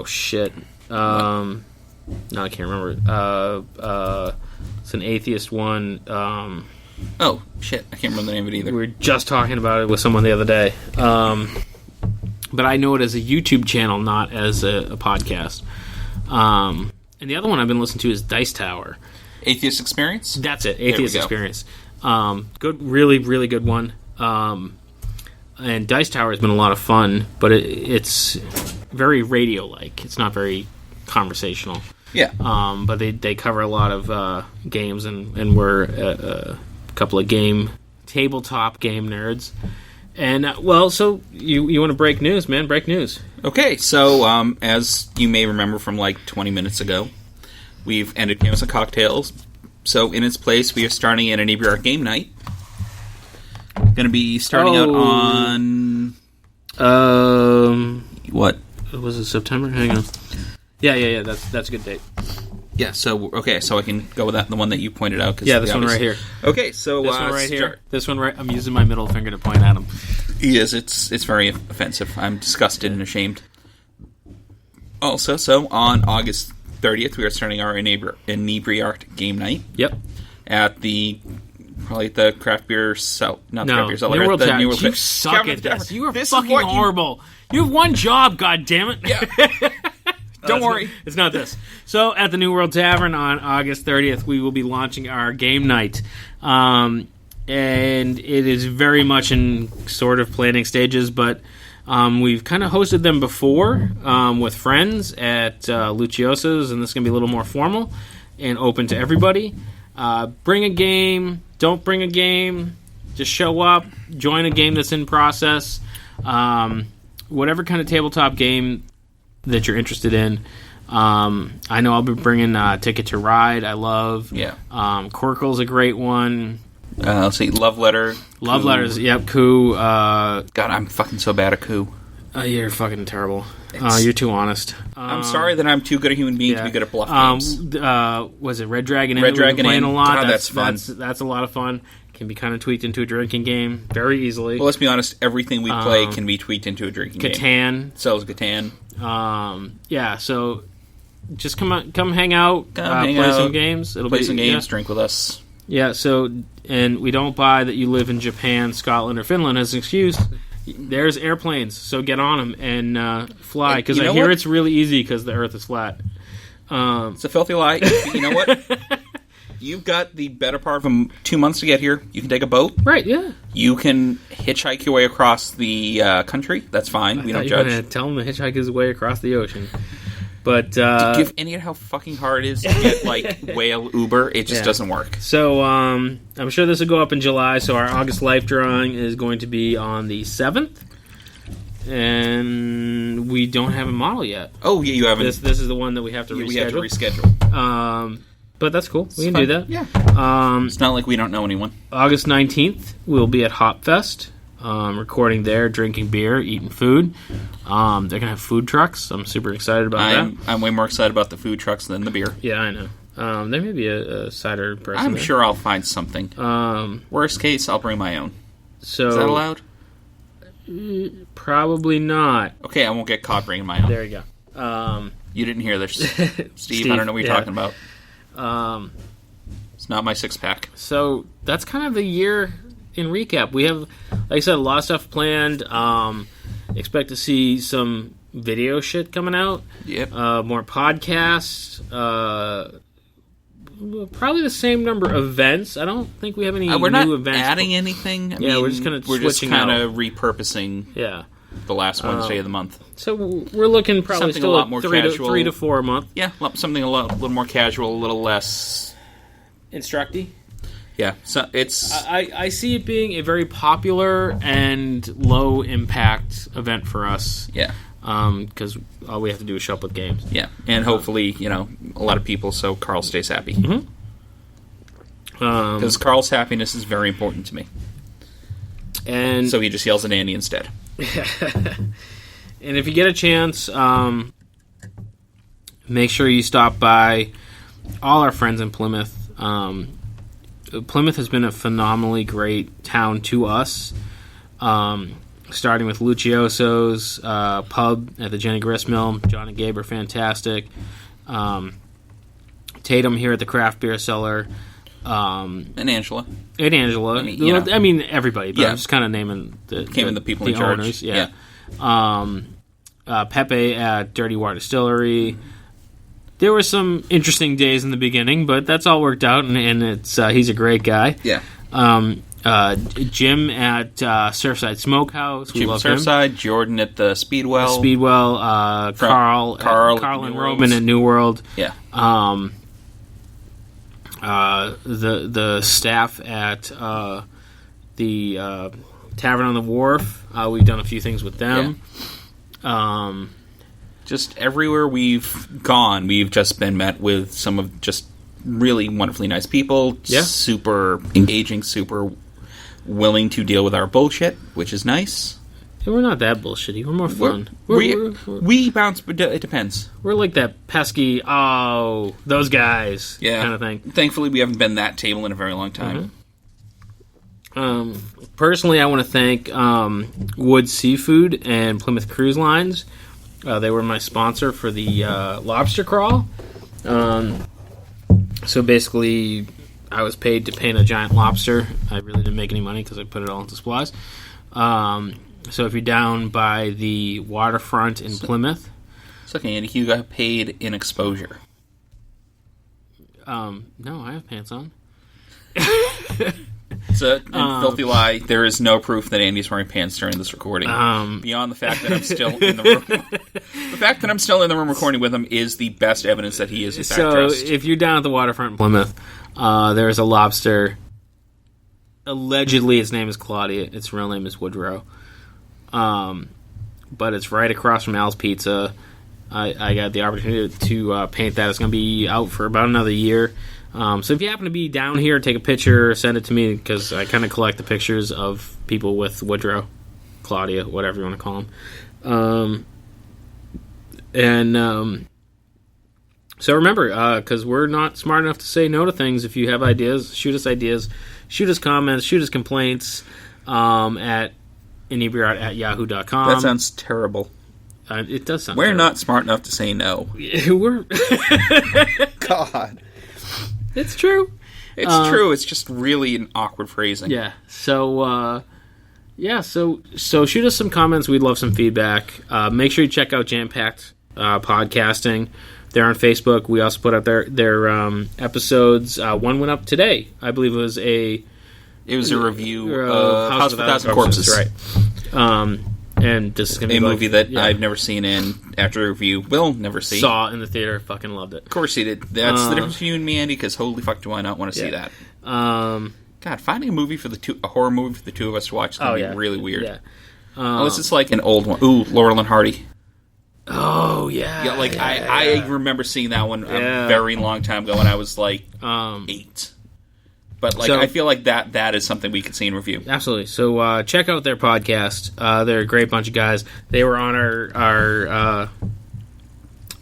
shit. No, I can't remember. It's an atheist one. Oh, shit. I can't remember the name of it either. We were just talking about it with someone the other day. But I know it as a YouTube channel, not as a podcast. And the other one I've been listening to is Dice Tower. Atheist Experience? That's it. Atheist Experience. Good, really, really good one. And Dice Tower has been a lot of fun, but it's very radio-like. It's not very conversational. Yeah. But they cover a lot of games, and we're a couple of tabletop game nerds. And, so you want to break news, man? Break news. Okay, so as you may remember from like 20 minutes ago, we've ended Games and Cocktails. So in its place, we are starting an Inebri-art game night. Going to be starting out on... what? Was it September? Hang on. Yeah. That's a good date. Yeah. So so I can go with that, the one that you pointed out. Yeah, this one right here. Okay, so this one right here. This one right. I'm using my middle finger to point at him. Yes, it's very offensive. I'm disgusted and ashamed. Also, so on August 30th, we are starting our Inebri-art game night. Yep. At probably the craft beer cellar. Not the craft beer cellar. New World Tavern. You suck at this. You are fucking horrible. You have one job, goddammit. Yeah. Don't worry. It's not this. So, at the New World Tavern on August 30th, we will be launching our game night. And it is very much in sort of planning stages, but we've kind of hosted them before with friends at Lucioso's, and this is going to be a little more formal and open to everybody. Bring a game. Don't bring a game. Just show up. Join a game that's in process. Whatever kind of tabletop game that you're interested in. I know I'll be bringing Ticket to Ride. I love. Yeah. Quirkle's a great one. Let's see. Love Letter. Love Coup. Letters. Yep. Coup. God, I'm fucking so bad at Coup. You're fucking terrible. You're too honest. I'm sorry that I'm too good a human being to be good at bluff games. Was it Red Dragon? Red Dragon playing a lot. God, that's fun. That's a lot of fun. Can be kind of tweaked into a drinking game very easily. Well, let's be honest. Everything we play can be tweaked into a drinking game. Catan. So is Catan. Yeah. So just come hang out. Play some games. Play some games. Drink with us. Yeah. So and we don't buy that you live in Japan, Scotland, or Finland as an excuse. There's airplanes, so get on them and fly. Because I hear it's really easy because the Earth is flat. It's a filthy lie. You know what? You've got the better part of 2 months to get here. You can take a boat. Right, yeah. You can hitchhike your way across the country. That's fine. We don't judge. You're going to tell him to hitchhike his way across the ocean. But do you give any idea how fucking hard it is to get, whale Uber? It just doesn't work. So, I'm sure this will go up in July. So, our August Life drawing is going to be on the 7th. And we don't have a model yet. Oh, yeah, you haven't. This is the one that we have to reschedule. We have to reschedule. But that's cool. We can do that. Yeah. It's not like we don't know anyone. August 19th, we'll be at Hopfest, recording there, drinking beer, eating food. They're going to have food trucks. I'm super excited about that. I'm way more excited about the food trucks than the beer. Yeah, I know. There may be a cider person I'm there. sure I'll find something. Worst case, I'll bring my own. So is that allowed? Probably not. Okay, I won't get caught bringing my own. There you go. You didn't hear this. Steve, I don't know what you're talking about. It's not my six-pack. So that's kind of the year in recap. We have, like I said, a lot of stuff planned. Expect to see some video shit coming out. Yep. More podcasts. Probably the same number of events. I don't think we have any we're new not events. Adding anything. We're just kind of switching out. We're just kind of repurposing. Yeah. The last Wednesday of the month. So we're looking probably something still a lot more casual. 3 to 4 a month. Yeah, something a little more casual, a little less instructy. Yeah, so it's. I see it being a very popular and low impact event for us. Yeah. Because all we have to do is show up with games. Yeah, and hopefully, a lot of people, so Carl stays happy. Because Carl's happiness is very important to me. And so he just yells at Andy instead. And if you get a chance, make sure you stop by all our friends in Plymouth. Plymouth has been a phenomenally great town to us, starting with Lucioso's pub at the Jenny Gristmill. John and Gabe are fantastic. Tatum here at the Craft Beer Cellar. And Angela. I mean, everybody, but I'm just kind of naming the people in charge. Owners. Yeah. Pepe at Dirty Water Distillery. There were some interesting days in the beginning, but that's all worked out, and it's he's a great guy. Yeah. Jim at Surfside Smokehouse. We love Surfside. him. Jordan at the Speedwell. Carl and Roman at New World. Yeah. The staff at the Tavern on the Wharf. We've done a few things with them. Yeah. Just everywhere we've gone, we've just been met with some of just really wonderfully nice people. Yeah. Super engaging, super willing to deal with our bullshit, which is nice. Yeah, we're not that bullshitty. We're more fun. We bounce, but it depends. We're like that pesky, those guys kind of thing. Thankfully, we haven't been that table in a very long time. Personally, I want to thank Wood Seafood and Plymouth Cruise Lines. They were my sponsor for the lobster crawl. So basically, I was paid to paint a giant lobster. I really didn't make any money because I put it all into supplies. So if you're down by the waterfront in Plymouth... It's okay, Andy. You got paid in exposure. No, I have pants on. It's a filthy lie. There is no proof that Andy's wearing pants during this recording. Beyond the fact that I'm still in the room. The fact that I'm still in the room recording with him is the best evidence that he is in fact dressed. So if you're down at the waterfront in Plymouth, there's a lobster. Allegedly, its name is Claudia. Its real name is Woodrow. But it's right across from Al's Pizza. I got the opportunity to paint that. It's going to be out for about another year. So if you happen to be down here, take a picture, send it to me, because I kind of collect the pictures of people with Woodrow, Claudia, whatever you want to call them. So remember, because we're not smart enough to say no to things, if you have ideas, shoot us comments, shoot us complaints at Inebri-art@yahoo.com. That sounds terrible. It does sound We're terrible. not smart enough to say no. We're God. It's true. It's true. It's just really an awkward phrasing. Yeah. So, so shoot us some comments. We'd love some feedback. Make sure you check out Jam Packed Podcasting. They're on Facebook. We also put up their episodes. One went up today. I believe it was a review of House of a Thousand Corpses. Right. And this is going to be a movie that I've never seen, and after the review, will never see. Saw in the theater, fucking loved it. Of course he did. That's the difference between you and me, Andy, because holy fuck do I not want to see that. God, finding a horror movie for the two of us to watch is going to be really weird. Yeah. Unless it's like an old one. Ooh, Laurel and Hardy. Oh, yeah. Yeah, I remember seeing that one a very long time ago when I was like 8. But I feel like that is something we could see and review. Absolutely. So check out their podcast. They're a great bunch of guys. They were on our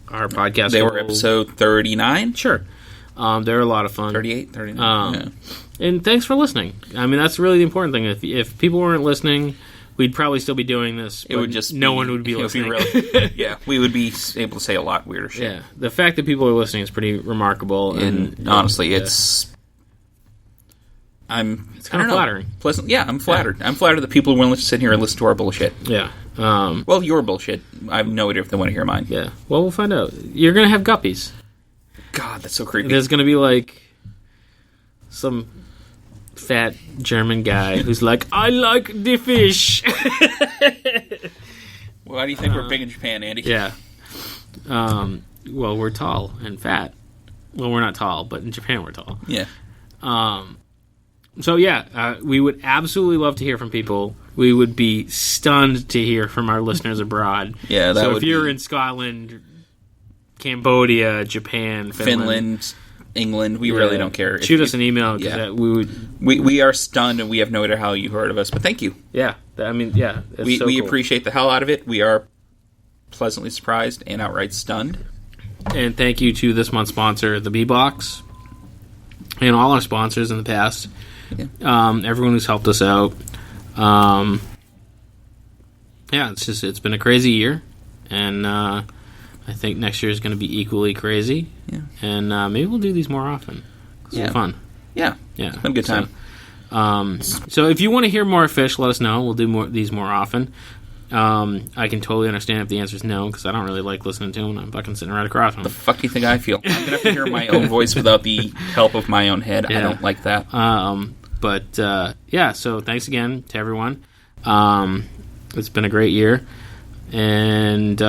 podcast. They were episode 39? Sure. They're a lot of fun. 38, 39. And thanks for listening. I mean, that's really the important thing. If people weren't listening, we'd probably still be doing this. It would just no one would be listening. Yeah, we would be able to say a lot weirder shit. Yeah, the fact that people are listening is pretty remarkable. And honestly, it's kind of flattering. Pleasant. Yeah, I'm flattered. Yeah. I'm flattered that people are willing to sit here and listen to our bullshit. Yeah. Well, your bullshit. I have no idea if they want to hear mine. Yeah. Well, we'll find out. You're going to have guppies. God, that's so creepy. There's going to be like some fat German guy who's like, I like the fish. Why do you think we're big in Japan, Andy? Yeah. Well, we're tall and fat. Well, we're not tall, but in Japan we're tall. Yeah. So yeah, we would absolutely love to hear from people. We would be stunned to hear from our listeners abroad. Yeah, so if you're in Scotland, Cambodia, Japan, Finland, England, we really don't care. Shoot us an email. Yeah. We we are stunned, and we have no idea how you heard of us, but thank you. Yeah, we cool. appreciate the hell out of it. We are pleasantly surprised and outright stunned. And thank you to this month's sponsor, the B-Box, and all our sponsors in the past. Yeah. Everyone who's helped us out. It's been a crazy year, and I think next year is going to be equally crazy. Yeah. And maybe we'll do these more often. It's fun. Yeah. It's been a good time. So if you want to hear more fish, let us know. We'll do these more often. I can totally understand if the answer is no, because I don't really like listening to him. I'm fucking sitting right across from him. The fuck do you think I feel? I'm going to have to hear my own voice without the help of my own head. Yeah. I don't like that. So thanks again to everyone. It's been a great year. And,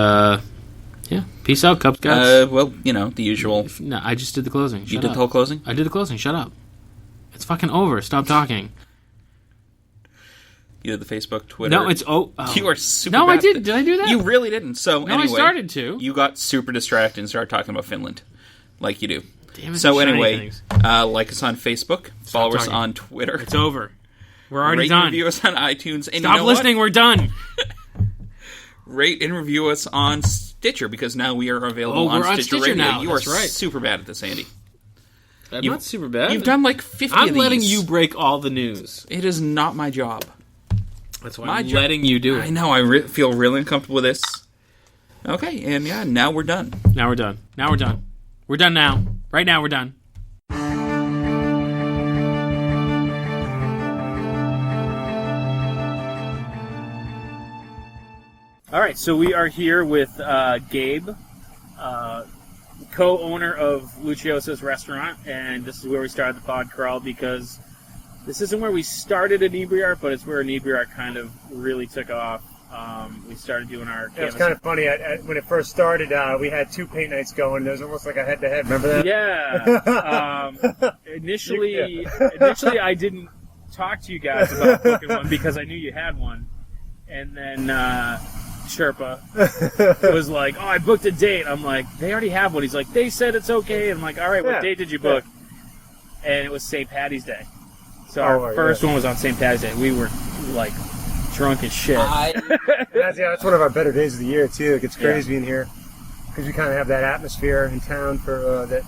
peace out, Cubs guys. The usual. No, I just did the closing. You did the whole closing? I did the closing. Shut up. It's fucking over. Stop talking. You did the Facebook, Twitter. No, it's... You are super No, bad I did. Did I do that? You really didn't. So, no, anyway... I started to. You got super distracted and started talking about Finland. Like you do. Damn it. So, anyway, like us on Facebook. Follow us on Twitter. It's over. We're already Rate done. And review us on iTunes. And Stop listening. We're done. Rate and review us on Stitcher, because now we are available on Stitcher Radio. Now. You are super bad at this, Andy. I'm not super bad. You've done like 50 of these. I'm letting you break all the news. It is not my job. That's why I'm letting you do it. I know. I feel really uncomfortable with this. Okay, and now we're done. Now we're done. We're done now. Right now, we're done. All right, so we are here with Gabe, co-owner of Lucioso's restaurant, and this is where we started the Podcrawl, because this isn't where we started Inebri-art, but it's where Inebri-art kind of really took off. We started doing our canvas. It was kind of funny. When it first started, we had 2 paint nights going. There was almost like a head-to-head. Remember that? Yeah. Initially, I didn't talk to you guys about booking one because I knew you had one. And then Sherpa was like, I booked a date. I'm like, they already have one. He's like, they said it's okay. I'm like, all right, what date did you book? Yeah. And it was St. Patty's Day. So our first one was on St. Patty's Day. We were, like, drunk as shit. That's one of our better days of the year, too. It gets crazy being here. Because we kind of have that atmosphere in town for that,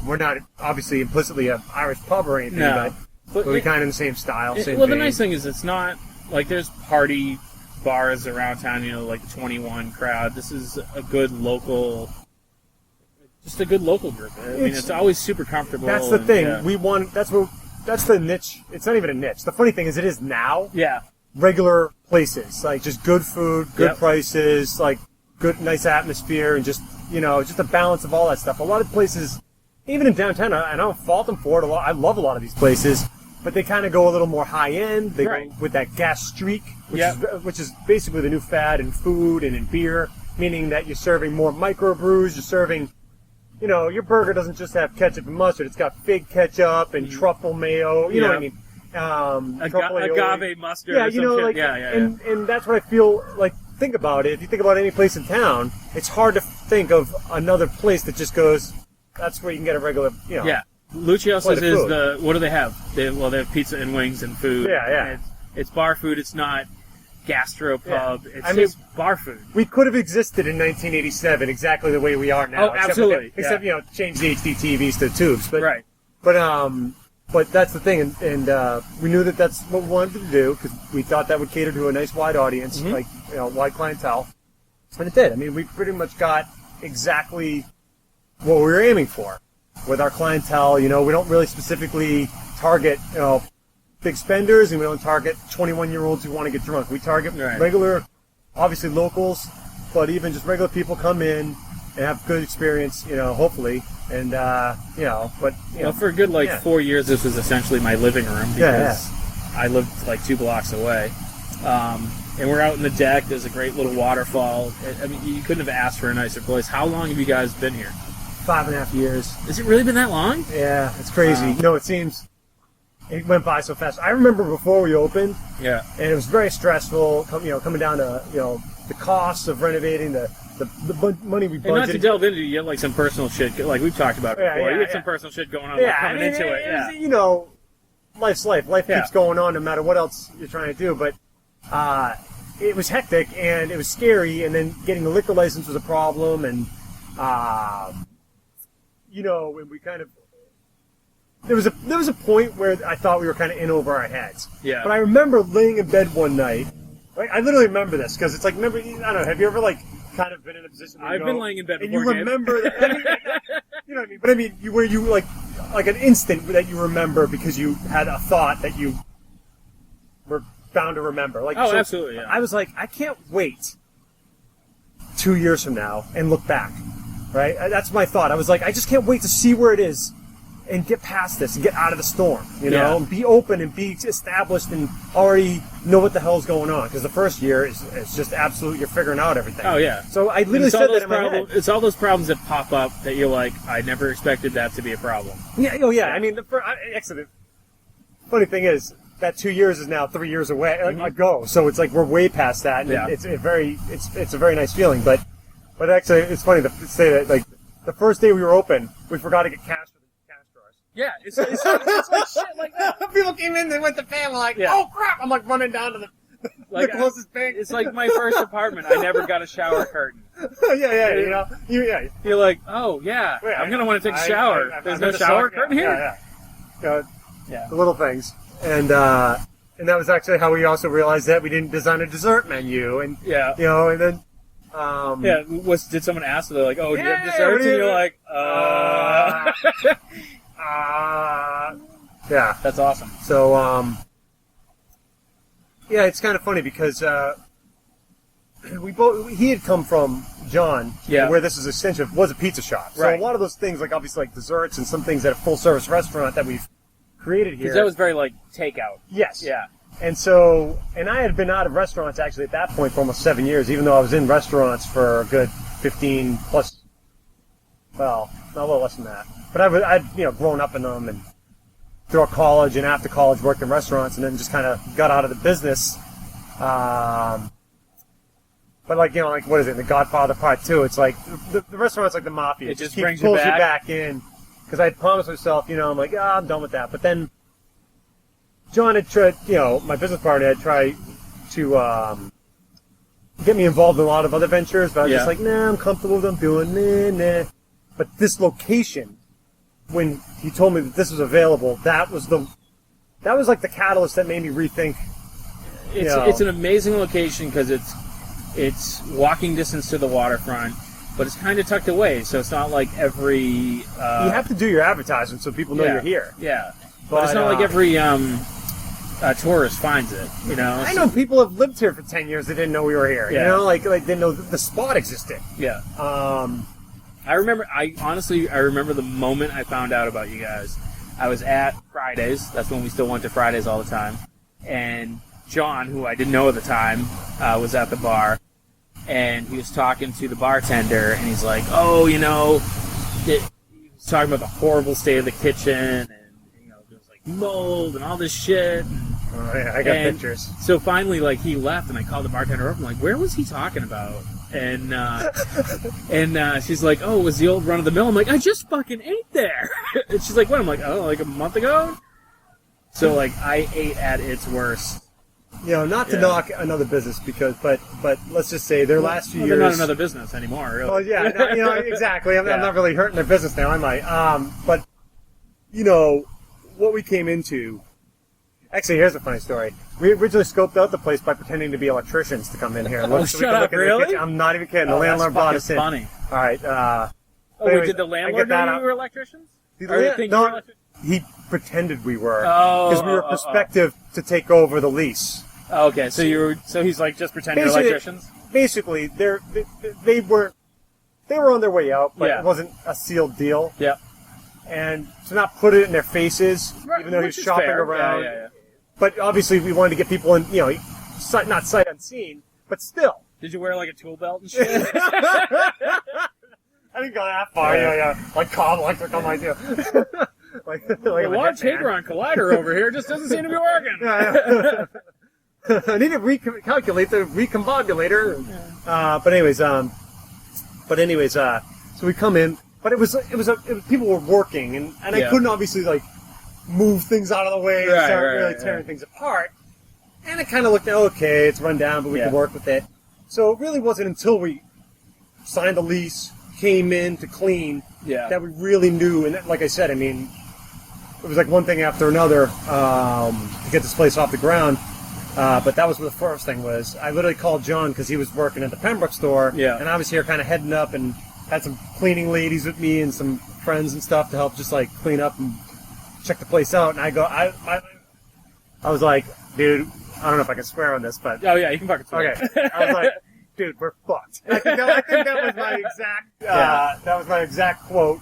we're not obviously implicitly an Irish pub or anything, but we kind of in the same style, same Well, vein. the nice thing is it's not, like, there's party bars around town, like the 21 crowd. This is a good local group. I mean, it's always super comfortable. That's the thing. Yeah. That's the niche. It's not even a niche. The funny thing is it is now. Yeah. Regular places, like just good food, good prices, like good, nice atmosphere, and just, just a balance of all that stuff. A lot of places, even in downtown, I don't fault them for it. I love a lot of these places, but they kind of go a little more high end. They go with that gas streak, which is basically the new fad in food and in beer, meaning that you're serving more microbrews. You're serving, your burger doesn't just have ketchup and mustard. It's got fig ketchup and truffle mayo. You know what I mean? Agave mustard. Yeah, or some shit. And that's what I feel like. Think about it. If you think about any place in town, it's hard to think of another place that just goes, that's where you can get a regular, Yeah. Lucioso's is what do they have? They have pizza and wings and food. Yeah. It's bar food. It's not gastropub. Yeah. It's bar food. We could have existed in 1987 exactly the way we are now. Oh, absolutely. Except change the HD TVs to tubes. But, right. But that's the thing, and we knew that that's what we wanted to do, because we thought that would cater to a nice wide audience, like, wide clientele. And it did. I mean, we pretty much got exactly what we were aiming for with our clientele. We don't really specifically target, big spenders, and we don't target 21-year-olds who want to get drunk. We target regular, obviously locals, but even just regular people come in, and have good experience, hopefully. And, but, for a good, 4 years, this was essentially my living room because I lived, 2 blocks away. And we're out in the deck. There's a great little waterfall. I mean, you couldn't have asked for a nicer place. How long have you guys been here? 5.5 years. Has it really been that long? Yeah, it's crazy. It went by so fast. I remember before we opened, and it was very stressful, coming down to, the costs of renovating, the money we budgeted. And not to delve into it, you have, some personal shit, we've talked about it before. You had some personal shit going on coming into it. Life's life. Life keeps going on no matter what else you're trying to do, but it was hectic, and it was scary, and then getting the liquor license was a problem, and, when we kind of... There was a point where I thought we were kind of in over our heads. Yeah. But I remember laying in bed one night. I literally remember this because it's remember, I don't know, have you ever kind of been in a position where I've been laying in bed and before, you remember that, you know what I mean? But I mean, where you like an instant that you remember because you had a thought that you were bound to remember. Absolutely. Yeah. I was like, I can't wait 2 years from now and look back. Right? That's my thought. I was like, I just can't wait to see where it is and get past this and get out of the storm, and be open and be established and already know what the hell's going on. Because the first year is just absolute, you're figuring out everything. Oh, yeah. So I literally said that in my head. It's all those problems that pop up that you're like, I never expected that to be a problem. Yeah, oh, yeah. I mean, actually, the funny thing is, that 2 years is now 3 years away ago. So it's we're way past that. And it's a very nice feeling. But actually, it's funny to say that, the first day we were open, we forgot to get cash. Yeah, it's like shit like that. People came in, they went to pay, I'm like, oh crap! I'm running down to the closest bank. It's like my first apartment. I never got a shower curtain. You're like, oh yeah, I'm gonna want to take a shower. There's no shower curtain here. Yeah. The little things, and that was actually how we also realized that we didn't design a dessert menu, and and then. Did someone ask? They're like, "Oh, do you have desserts?" And you're like, yeah, that's awesome. So, it's kind of funny because he had come from John, where this is essentially was a pizza shop. So a lot of those things, obviously desserts and some things at a full service restaurant that we've created here. Because that was very takeout. Yes. Yeah. And so, I had been out of restaurants actually at that point for almost 7 years, even though I was in restaurants for a good 15 plus, well, a little less than that. But I'd grown up in them, and throughout college and after college worked in restaurants, and then just kind of got out of the business. But what is it, The Godfather Part 2, it's the restaurant's like the mafia. It just pulls you back in. Because I had promised myself, I'm like, I'm done with that. But then John had tried, my business partner had tried to get me involved in a lot of other ventures, but I was just like, nah, I'm comfortable with what I'm doing, nah. But this location, when he told me that this was available, that was the catalyst that made me rethink. It's an amazing location because it's walking distance to the waterfront, but it's kind of tucked away, so it's not like every... you have to do your advertising so people know you're here. Yeah, but it's not like every tourist finds it, I know people have lived here for 10 years that didn't know we were here, they didn't know the spot existed. Yeah. I remember the moment I found out about you guys. I was at Fridays. That's when we still went to Fridays all the time. And John, who I didn't know at the time, was at the bar. And he was talking to the bartender, and he's like, he was talking about the horrible state of the kitchen, and, there was mold and all this shit. I got pictures. So finally, he left, and I called the bartender up. I'm like, where was he talking about? And she's like, it was the old run of the mill. I'm like, I just fucking ate there. And she's like, what? I'm like, a month ago? So I ate at its worst. Not to knock another business but let's just say their last few years. They're not another business anymore, really. Well, yeah, exactly. I'm not really hurting their business now, am I? But what we came into. Actually, here's a funny story. We originally scoped out the place by pretending to be electricians to come in here. And look, shut up, really? I'm not even kidding. The landlord brought us in. Funny. All right. Did the landlord know you were electricians? No, he pretended we were. Because we were prospective to take over the lease. Okay, so he's just pretending you're electricians? Basically, they they were on their way out, but Yeah. it wasn't a sealed deal. Yeah. And to not put it in their faces, Right, even though he which was is shopping fair. around. Yeah. But obviously, we wanted to get people in, not sight unseen, but still. Did you wear like a tool belt and shit? I didn't go that far. Yeah. Like Cobb Electric on my deal. The Large Hadron Collider over here just doesn't seem to be working. Yeah. I need to recalculate the recombobulator. But anyways, so we come in, but it was people were working, and I couldn't obviously like move things out of the way and start really tearing things apart. And it kind of looked okay, it's run down, but we can work with it. So it really wasn't until we signed the lease, came in to clean, that we really knew. And like I said, I mean, it was like one thing after another to get this place off the ground. But that was what the first thing was. I literally called John because he was working at the Pembroke store. Yeah. And I was here kind of heading up and had some cleaning ladies with me and some friends and stuff to help just like clean up and check the place out. And I was like, dude, I don't know if I can swear on this, but... Oh, yeah, you can fucking swear. Okay. I was like, dude, we're fucked. I think that was my exact... that was my exact quote.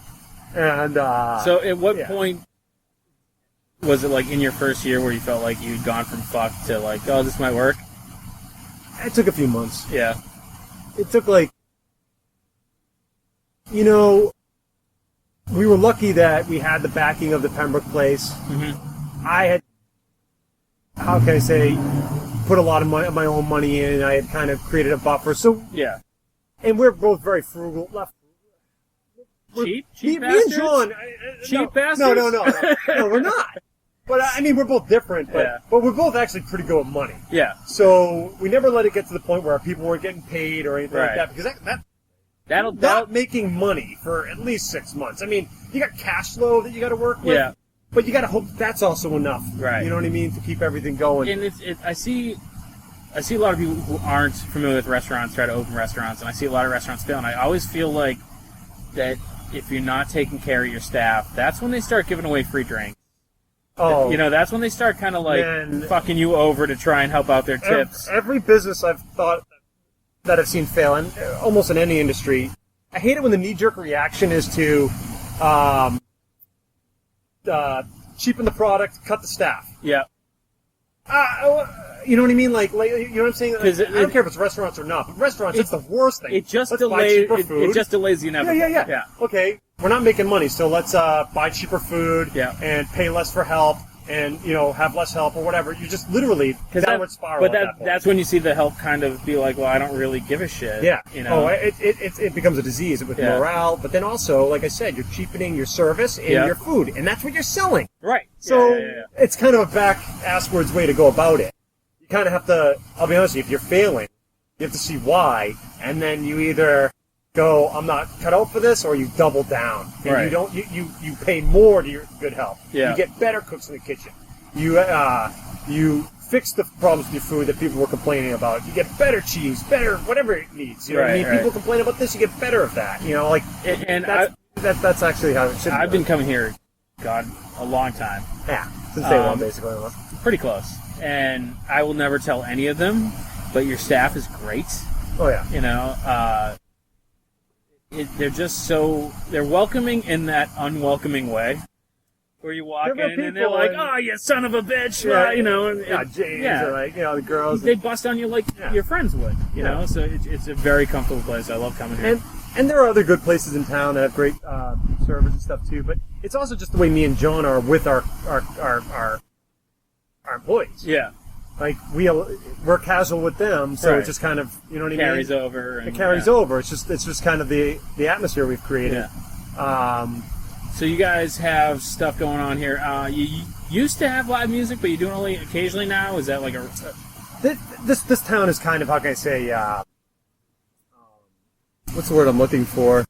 And, so at what point was it, like, in your first year where you felt like you'd gone from fucked to, like, oh, this might work? It took a few months. Yeah. It took, like... we were lucky that we had the backing of the Pembroke place. Mm-hmm. I had... How can I say, put a lot of my own money in. I had kind of created a buffer. So and we're both very frugal. Cheap me bastards? and John. Cheap bastards? No, we're not. But I mean, we're both different. But we're both actually pretty good with money. Yeah. So we never let it get to the point where people weren't getting paid or anything like that, because that'll not making money for at least 6 months. I mean, you got cash flow that you got to work with. Yeah. But you got to hope that's also enough, right? You know what I mean, to keep everything going. And I see a lot of people who aren't familiar with restaurants try to open restaurants, and I see a lot of restaurants fail. And I always feel like that if you're not taking care of your staff, that's when they start giving away free drinks. Oh, that's when they start kind of like fucking you over to try and help out their tips. Every business I've thought that I've seen fail, and almost in any industry, I hate it when the knee-jerk reaction is to. Cheapen the product, cut the staff. Yeah. You know what I mean? Like you know what I'm saying? Like, I don't care if it's restaurants or not, but restaurants, it's the worst thing. It just delays the inevitable. Yeah. Okay, we're not making money, so let's buy cheaper food and pay less for help. And have less help or whatever. You just literally downward spiral. But that's when you see the help kind of be like, well, I don't really give a shit. Yeah. It becomes a disease with morale. But then also, like I said, you're cheapening your service and your food, and that's what you're selling. Right. So it's kind of a back-asswards way to go about it. You kind of have to. I'll be honest with you. If you're failing, you have to see why, and then you either go, I'm not cut out for this, or you double down. And you don't. You pay more to your good help. Yeah. You get better cooks in the kitchen. You fix the problems with your food that people were complaining about. You get better cheese, better whatever it needs. You know what I mean? People complain about this, you get better of that. That's actually how it should be. I've been coming here, God, a long time. Yeah, since day one, basically. Pretty close. And I will never tell any of them, but your staff is great. Oh, yeah. They're just they're welcoming in that unwelcoming way. Where you walk in and they're like, oh, you son of a bitch. James, or like, the girls. They bust on you like your friends would, you know? So it's a very comfortable place. I love coming here. And there are other good places in town that have great service and stuff too, but it's also just the way me and John are with our employees. Yeah. Like, we're casual with them, so it just kind of, you know what I mean? Carries over. It carries over. It's just kind of the atmosphere we've created. Yeah. So you guys have stuff going on here. You used to have live music, but you do it only occasionally now? Is that like a... This town is kind of, how can I say, what's the word I'm looking for?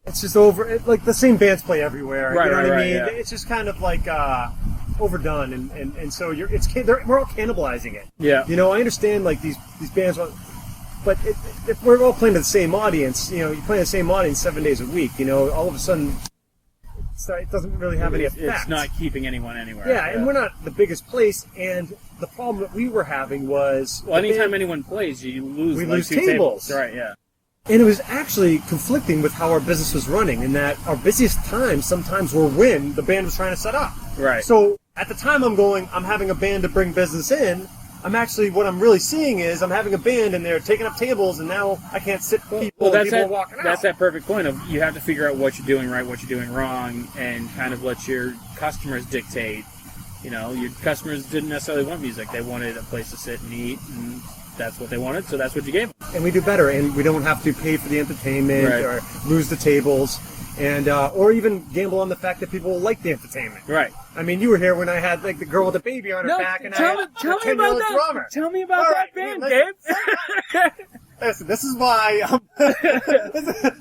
It's just like the same bands play everywhere. Right, you know what I mean? Yeah. It's just kind of like overdone, and so we're all cannibalizing it. Yeah. I understand like these bands, but if we're all playing to the same audience, you're playing the same audience 7 days a week. All of a sudden, it doesn't really have any effect. It's not keeping anyone anywhere. Yeah, and we're not the biggest place, and the problem that we were having was... Well, anytime anyone plays, you lose we like lose two tables. Right, yeah. And it was actually conflicting with how our business was running, in that our busiest times sometimes were when the band was trying to set up. Right. So at the time I'm having a band to bring business in, what I'm really seeing is I'm having a band and they're taking up tables, and now I can't sit people and people are walking out. That's that perfect point of you have to figure out what you're doing right, what you're doing wrong, and kind of let your customers dictate. You know, your customers didn't necessarily want music. They wanted a place to sit and eat, and that's what they wanted, so that's what you gave them. And we do better, and we don't have to pay for the entertainment or lose the tables, and or even gamble on the fact that people will like the entertainment. Right. I mean, you were here when I had like the girl with the baby on her back, and tell me about that. drummer. Tell me about that band, Gabe. Listen, this is why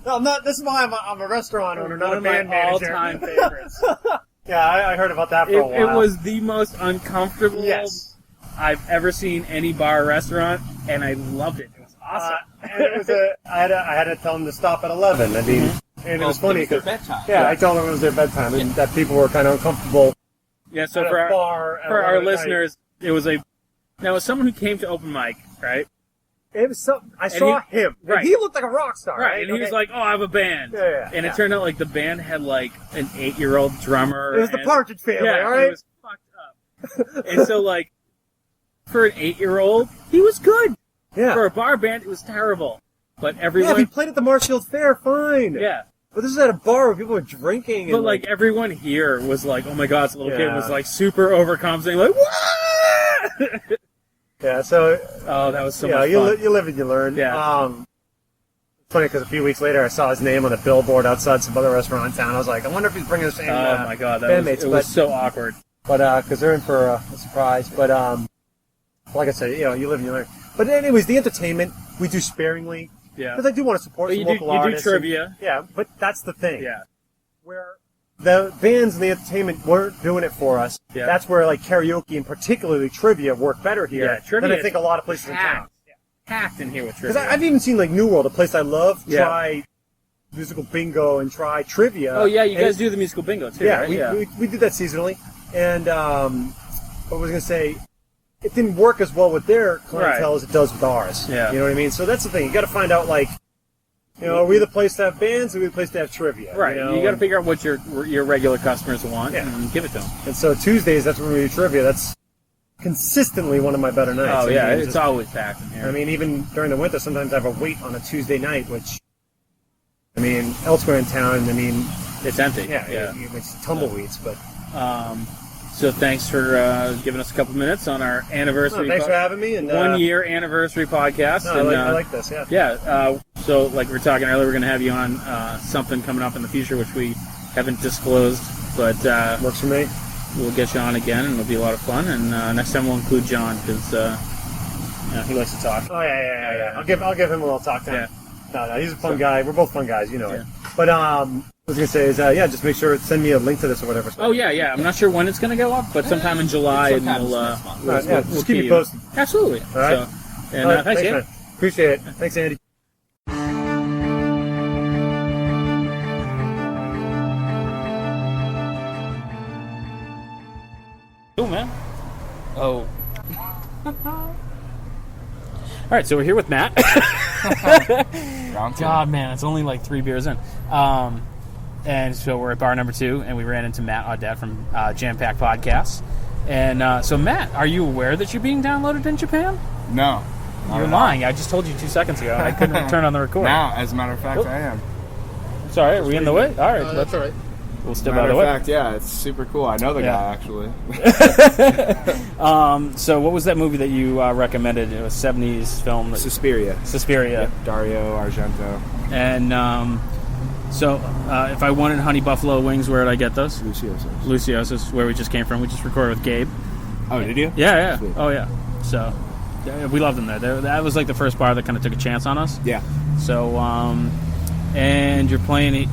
I'm a restaurant owner, not a band manager. One of my all-time favorites. Yeah, I heard about that for a while. It was the most uncomfortable I've ever seen any bar or restaurant, and I loved it. It was awesome. And it was I had to tell them to stop at 11. I mean, and it was funny because I told them it was their bedtime, and that people were kind of uncomfortable. Yeah, so for our listeners, it was someone who came to open mic, right? It was I saw him. Right. He looked like a rock star. Right. And he was like, "Oh, I have a band." And it turned out like the band had like an 8-year-old drummer. It was the Partridge Family, all right? It was fucked up. And so like for an 8-year-old, he was good. Yeah. For a bar band, it was terrible. But everyone. Yeah, if he played at the Marshfield Fair, fine. Yeah. But this is at a bar where people are drinking. But like everyone here was like, "Oh my god!" This little kid was like super overcompensating, like what? Yeah. So. Oh, that was so much fun. You live and you learn. Yeah. It's funny because a few weeks later I saw his name on a billboard outside some other restaurant in town. I was like, I wonder if he's bringing the same. Oh my god, bandmates. It was so awkward. But because they're in for a surprise. But like I said, you live and you learn. But anyways, the entertainment we do sparingly. Yeah. Because I do want to support some local artists. You do trivia. But that's the thing. Yeah. Where the bands and the entertainment weren't doing it for us. Yeah. That's where like karaoke and particularly trivia work better here. Yeah, trivia. Than I think a lot of places in town. Packed in here with trivia. Because I've even seen like New World, a place I love, try musical bingo and try trivia. Oh yeah, you guys do the musical bingo too, right? We do that seasonally. And what was I going to say? It didn't work as well with their clientele as it does with ours. Yeah. You know what I mean? So that's the thing. You got to find out, like, are we the place to have bands or are we the place to have trivia? Right. You got to figure out what your regular customers want and give it to them. And so Tuesdays, that's when we do trivia. That's consistently one of my better nights. Oh, yeah. It's always packed in here. I mean, even during the winter, sometimes I have a wait on a Tuesday night, which, I mean, elsewhere in town, I mean... It's empty. Yeah. It's tumbleweeds, but... So thanks for giving us a couple minutes on our anniversary. Thanks for having me. And 1 year anniversary podcast. No, I like this. Yeah. Yeah. So like we were talking earlier, we're going to have you on something coming up in the future, which we haven't disclosed, but works for me. We'll get you on again, and it'll be a lot of fun. And next time we'll include John because he likes to talk. Oh yeah. I'll give him a little talk time. Yeah. No, he's a fun guy. We're both fun guys, you know it. But what I was going to say is, just make sure to send me a link to this or whatever. Oh, yeah. I'm not sure when it's going to go up, but sometime in July, and we'll just keep me posted. Absolutely. All right. So, thanks, man. Appreciate it. Thanks, Andy. Cool, man. Oh. All right, so we're here with Matt. God, man, it's only like 3 beers in. And so we're at bar number 2, and we ran into Matt Audette from Jam Pack Podcasts. And so, Matt, are you aware that you're being downloaded in Japan? No. You're lying. I just told you 2 seconds ago. I couldn't turn on the record. Now, as a matter of fact, I am. Sorry, are we in the way? All right. That's all right. We'll step out of the way. Matter of fact, yeah, it's super cool. I know the guy, actually. So what was that movie that you recommended? It was a 70s film. Suspiria. Yep. Dario Argento. And so if I wanted honey buffalo wings, where did I get those? Lucioso's, where we just came from. We just recorded with Gabe. Oh, did you? Yeah. Sweet. Oh, yeah. So we loved them there. That was like the first bar that kind of took a chance on us. Yeah. So, and you're playing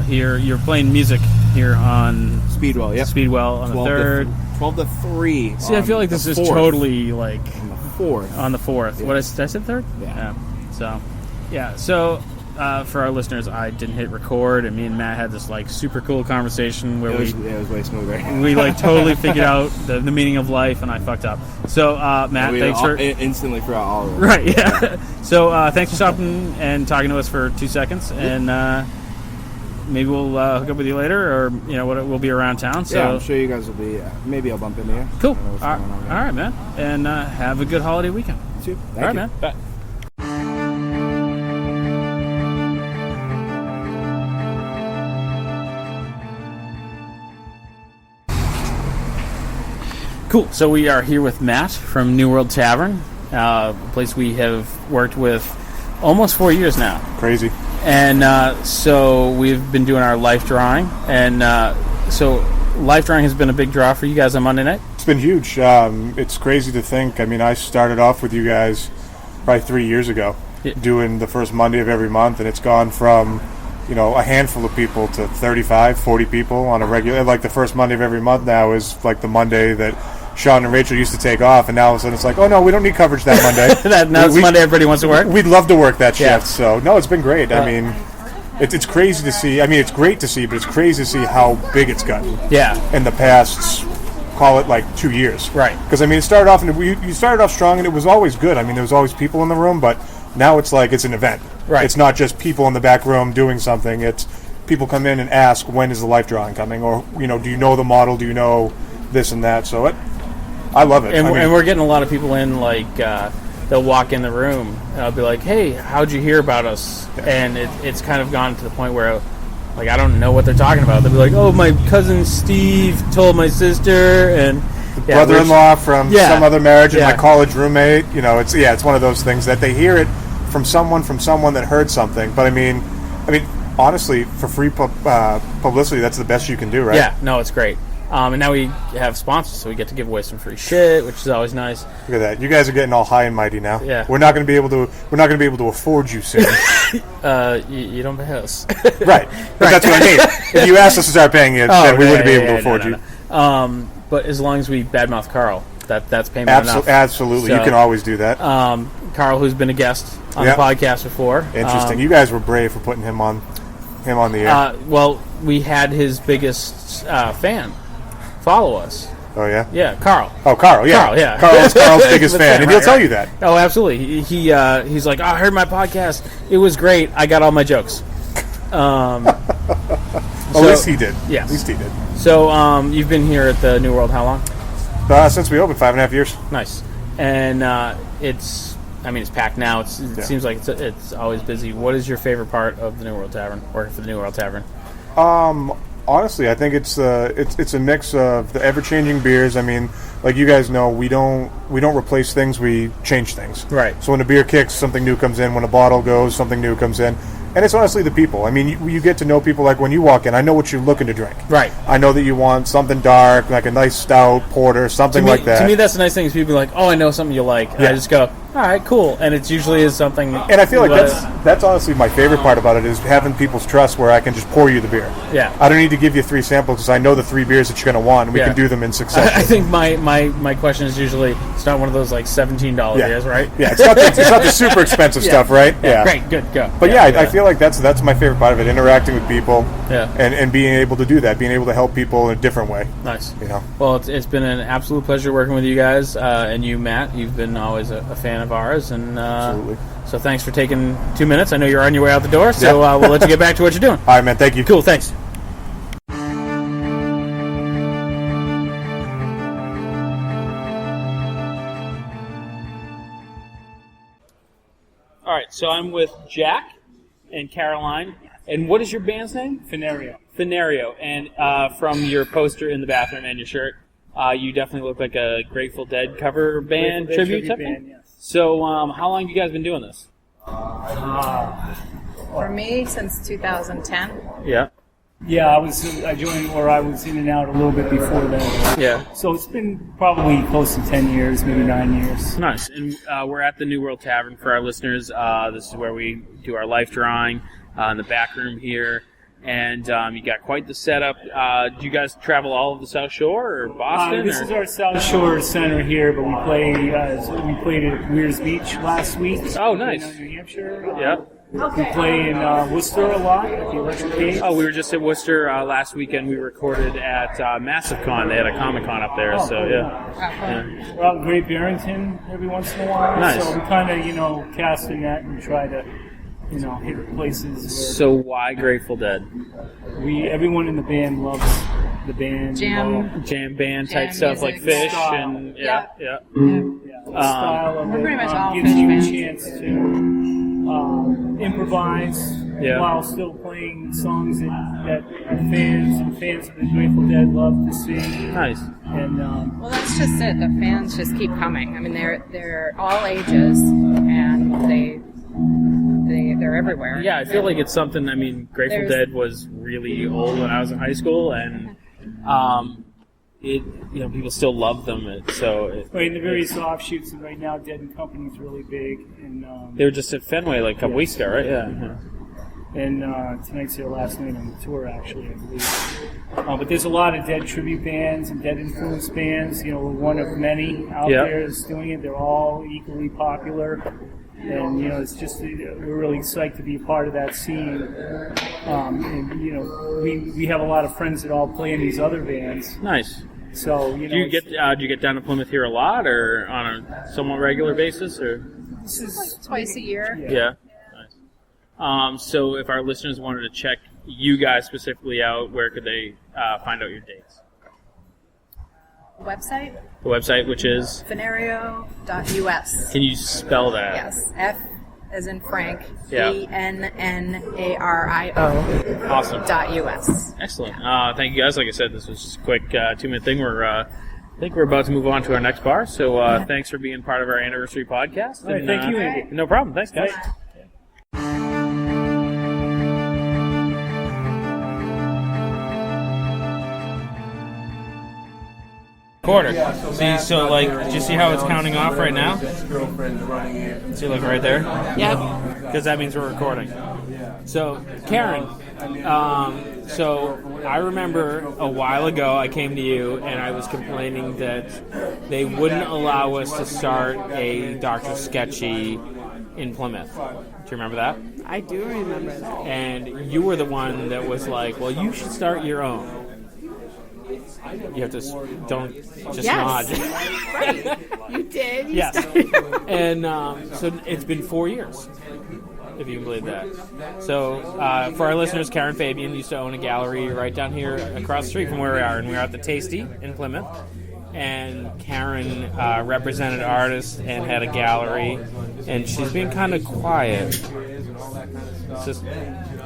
here. You're playing music here on Speedwell. Yep. Speedwell on the 3rd. 12 to 3. See, I feel like this is totally like on the 4th. On the 4th. Yeah. What is? Did I say 3rd? Yeah. So, yeah. So for our listeners, I didn't hit record, and me and Matt had this like super cool conversation where it was way smoother. we like totally figured out the meaning of life, and I fucked up. So Matt, thanks for instantly forgot all of it. Right, yeah. So thanks for stopping and talking to us for 2 seconds, and maybe we'll hook up with you later, or we'll be around town. So yeah, I'm sure you guys will be. Maybe I'll bump into you. Cool. All right, man, and have a good holiday weekend. You too. All right, man. Bye. Cool. So we are here with Matt from New World Tavern, a place we have worked with almost 4 years now. Crazy. And so we've been doing our life drawing, and so life drawing has been a big draw for you guys on Monday night. It's been huge. It's crazy to think. I mean, I started off with you guys probably 3 years ago, doing the first Monday of every month, and it's gone from a handful of people to 35, 40 people on a regular. Like the first Monday of every month now is like the Monday that Sean and Rachel used to take off, and now all of a sudden it's like, oh no, we don't need coverage that Monday. Now it's Monday everybody wants to work? We'd love to work that shift, so no, it's been great. I mean, it's crazy to see. I mean, it's great to see, but it's crazy to see how big it's gotten. Yeah. In the past, call it like 2 years. Right. Because I mean, it started off, and you started off strong, and it was always good. I mean, there was always people in the room, but now it's like it's an event. Right. It's not just people in the back room doing something. It's people come in and ask, when is the life drawing coming, or do you know the model? Do you know this and that? So I love it. And we're getting a lot of people in, like, they'll walk in the room, and I'll be like, hey, how'd you hear about us? Yeah. And it's kind of gone to the point where, like, I don't know what they're talking about. They'll be like, oh, my cousin Steve told my sister, and brother-in-law from some other marriage, and my college roommate. It's one of those things that they hear it from someone that heard something. But I mean, honestly, for free publicity, that's the best you can do, right? Yeah, no, it's great. And now we have sponsors, so we get to give away some free shit, which is always nice. Look at that! You guys are getting all high and mighty now. Yeah, we're not going to be able to afford you soon. You don't pay us, right? But that's what I mean. If you asked us to start paying you, then we wouldn't be able to afford you. But as long as we badmouth Carl, that's payment enough. Absolutely, so, you can always do that. Carl, who's been a guest on the podcast before. Interesting. You guys were brave for putting him on the air. Well, we had his biggest fan follow us. Oh, yeah? Yeah, Carl. Oh, Carl, yeah. Carl, yeah. Carl's biggest fan, and he'll tell you that. Oh, absolutely. He's like, I heard my podcast. It was great. I got all my jokes. At least he did. Yes. At least he did. So, you've been here at the New World how long? Since we opened, 5.5 years. Nice. And it's packed now. It seems like it's always busy. What is your favorite part of the New World Tavern, working for the New World Tavern? Honestly, I think it's a mix of the ever-changing beers. I mean, like you guys know, we don't replace things, we change things. Right. So when a beer kicks, something new comes in. When a bottle goes, something new comes in. And it's honestly the people. I mean, you get to know people. Like when you walk in, I know what you're looking to drink. Right. I know that you want something dark, like a nice stout, porter, something like that. To me, that's the nice thing is people are like, oh, I know something you like. And I just go, all right, cool. And it usually is something. And I feel like that's honestly my favorite part about it is having people's trust where I can just pour you the beer. Yeah. I don't need to give you 3 samples because I know the 3 beers that you're going to want, and we can do them in succession. I think my question is usually, it's not one of those like $17 beers, right? Yeah, it's not the super expensive stuff, right? Yeah. Great, good, go. But I feel like that's my favorite part of it, interacting with people and being able to do that, being able to help people in a different way. Nice. Well, it's been an absolute pleasure working with you guys, and you, Matt. You've been always a fan of ours, and absolutely. So thanks for taking 2 minutes. I know you're on your way out the door, so we'll let you get back to what you're doing. All right, man. Thank you. Cool, thanks. All right, so I'm with Jack and Caroline. And what is your band's name? Fennario. And from your poster in the bathroom and your shirt, you definitely look like a Grateful Dead cover band tribute type thing? Yes. So how long have you guys been doing this? For me, since 2010. Yeah. Yeah, I joined, or I was in and out a little bit before that. Yeah. So it's been probably close to 10 years, maybe 9 years. Nice. And we're at the New World Tavern for our listeners. This is where we do our life drawing in the back room here. And you got quite the setup. Do you guys travel all of the South Shore or Boston? This is our South Shore center here, but we played at Weir's Beach last week. Oh, nice. New Hampshire. Yep. We play in Worcester a lot at the Electric Cage. Oh, we were just at Worcester last weekend. We recorded at Massive Con. They had a Comic Con up there, yeah. We're out in Great Barrington every once in a while. Nice. So we kind of, cast the net and try to, hit places. So why Grateful Dead? Everyone in the band loves the band. Jam band type stuff like Fish style. and The style of We're it pretty much all gives Fish you a fans. chance to improvise while still playing songs that fans of the Grateful Dead love to sing. Nice. And Well, that's just it. The fans just keep coming. I mean, they're all ages, and they're everywhere. Yeah, I feel like it's something. I mean, Grateful Dead was really old when I was in high school, and people still love them. The various offshoots, and right now, Dead and Company's really big. And they were just at Fenway like a couple weeks ago, right? Yeah. And tonight's their last night on the tour, actually, I believe. But there's a lot of Dead tribute bands and Dead influence bands. We're one of many out there that's doing it. They're all equally popular. And, it's just, we're really psyched to be a part of that scene. We have a lot of friends that all play in these other bands. Nice. So, do you get down to Plymouth here a lot, or on a somewhat regular basis, or? This is Like twice a year. Yeah. Nice. So if our listeners wanted to check you guys specifically out, where could they find out your dates? Website? The website, which is? Fennario.us. Can you spell that? Yes. F as in Frank. Yeah. ENNARIO. Awesome. .us. Excellent. Thank you guys. Like I said, this was just a quick 2-minute thing. I think we're about to move on to our next bar. So thanks for being part of our anniversary podcast. All right, thank you, Andy. No problem. Thanks, guys. Quarter. See, so do you see how it's counting off right now? See, right there? Yep. Because that means we're recording. So, Karen, so I remember a while ago I came to you and I was complaining that they wouldn't allow us to start a Dr. Sketchy in Plymouth. Do you remember that? I do remember that. And you were the one that was like, well, you should start your own. You have to don't just nod. Right. You did. Yes. And so it's been 4 years, if you can believe that. So for our listeners, Karen Fabian used to own a gallery right down here across the street from where we are, and we are at the Tasty in Plymouth. And Karen represented artists and had a gallery, and she's been kind of quiet.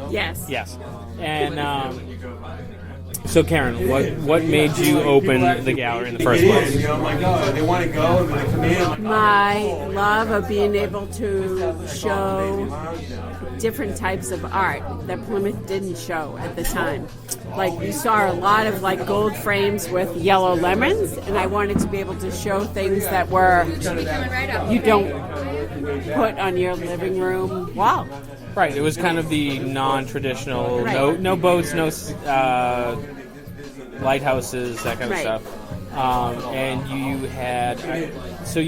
Yes. Yes. And so, Karen, what made you open the gallery in the first place? My love of being able to show different types of art that Plymouth didn't show at the time. Like, we saw a lot of gold frames with yellow lemons, and I wanted to be able to show things that were you don't put on your living room wall. Right, it was kind of the non-traditional, right. no boats, no lighthouses, that kind of stuff. And you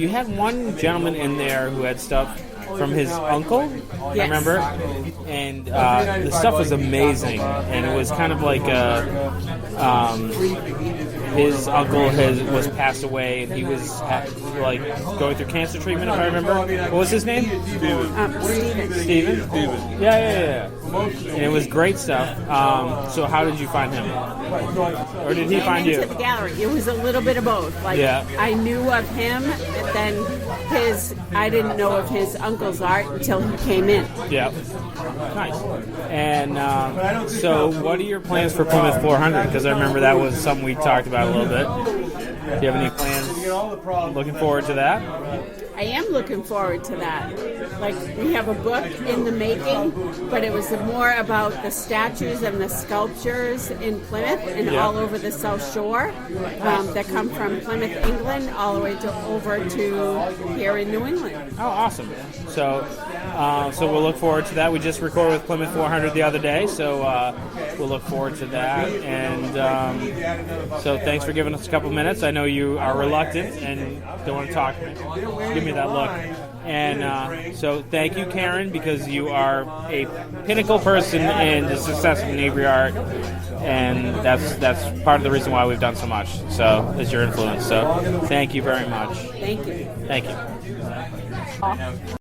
had one gentleman in there who had stuff from his uncle, yes. I remember, and the stuff was amazing, and it was kind of like his uncle was passed away, and he was going through cancer treatment, if I remember. What was his name? Steven? Yeah. And it was great stuff. So how did you find him? Or did he find you? Into the gallery. It was a little bit of both. I knew of him, but then I didn't know of his uncle's art until he came in. Yeah. Nice. And so what are your plans for Plymouth 400? Because I remember that was something we talked about a little bit. Do you have any plans? Looking forward to that? I am looking forward to that. We have a book in the making, but it was more about the statues and the sculptures in Plymouth and all over the South Shore that come from Plymouth, England, all the way over to here in New England. Oh, awesome. So we'll look forward to that. We just recorded with Plymouth 400 the other day, so we'll look forward to that. And so thanks for giving us a couple minutes. I know you are reluctant and don't want to talk. Give me that look. And so thank you, Karen, because you are a pinnacle person in the success of Inebri-art, and that's part of the reason why we've done so much. So is your influence. So thank you very much. Thank you. Thank you.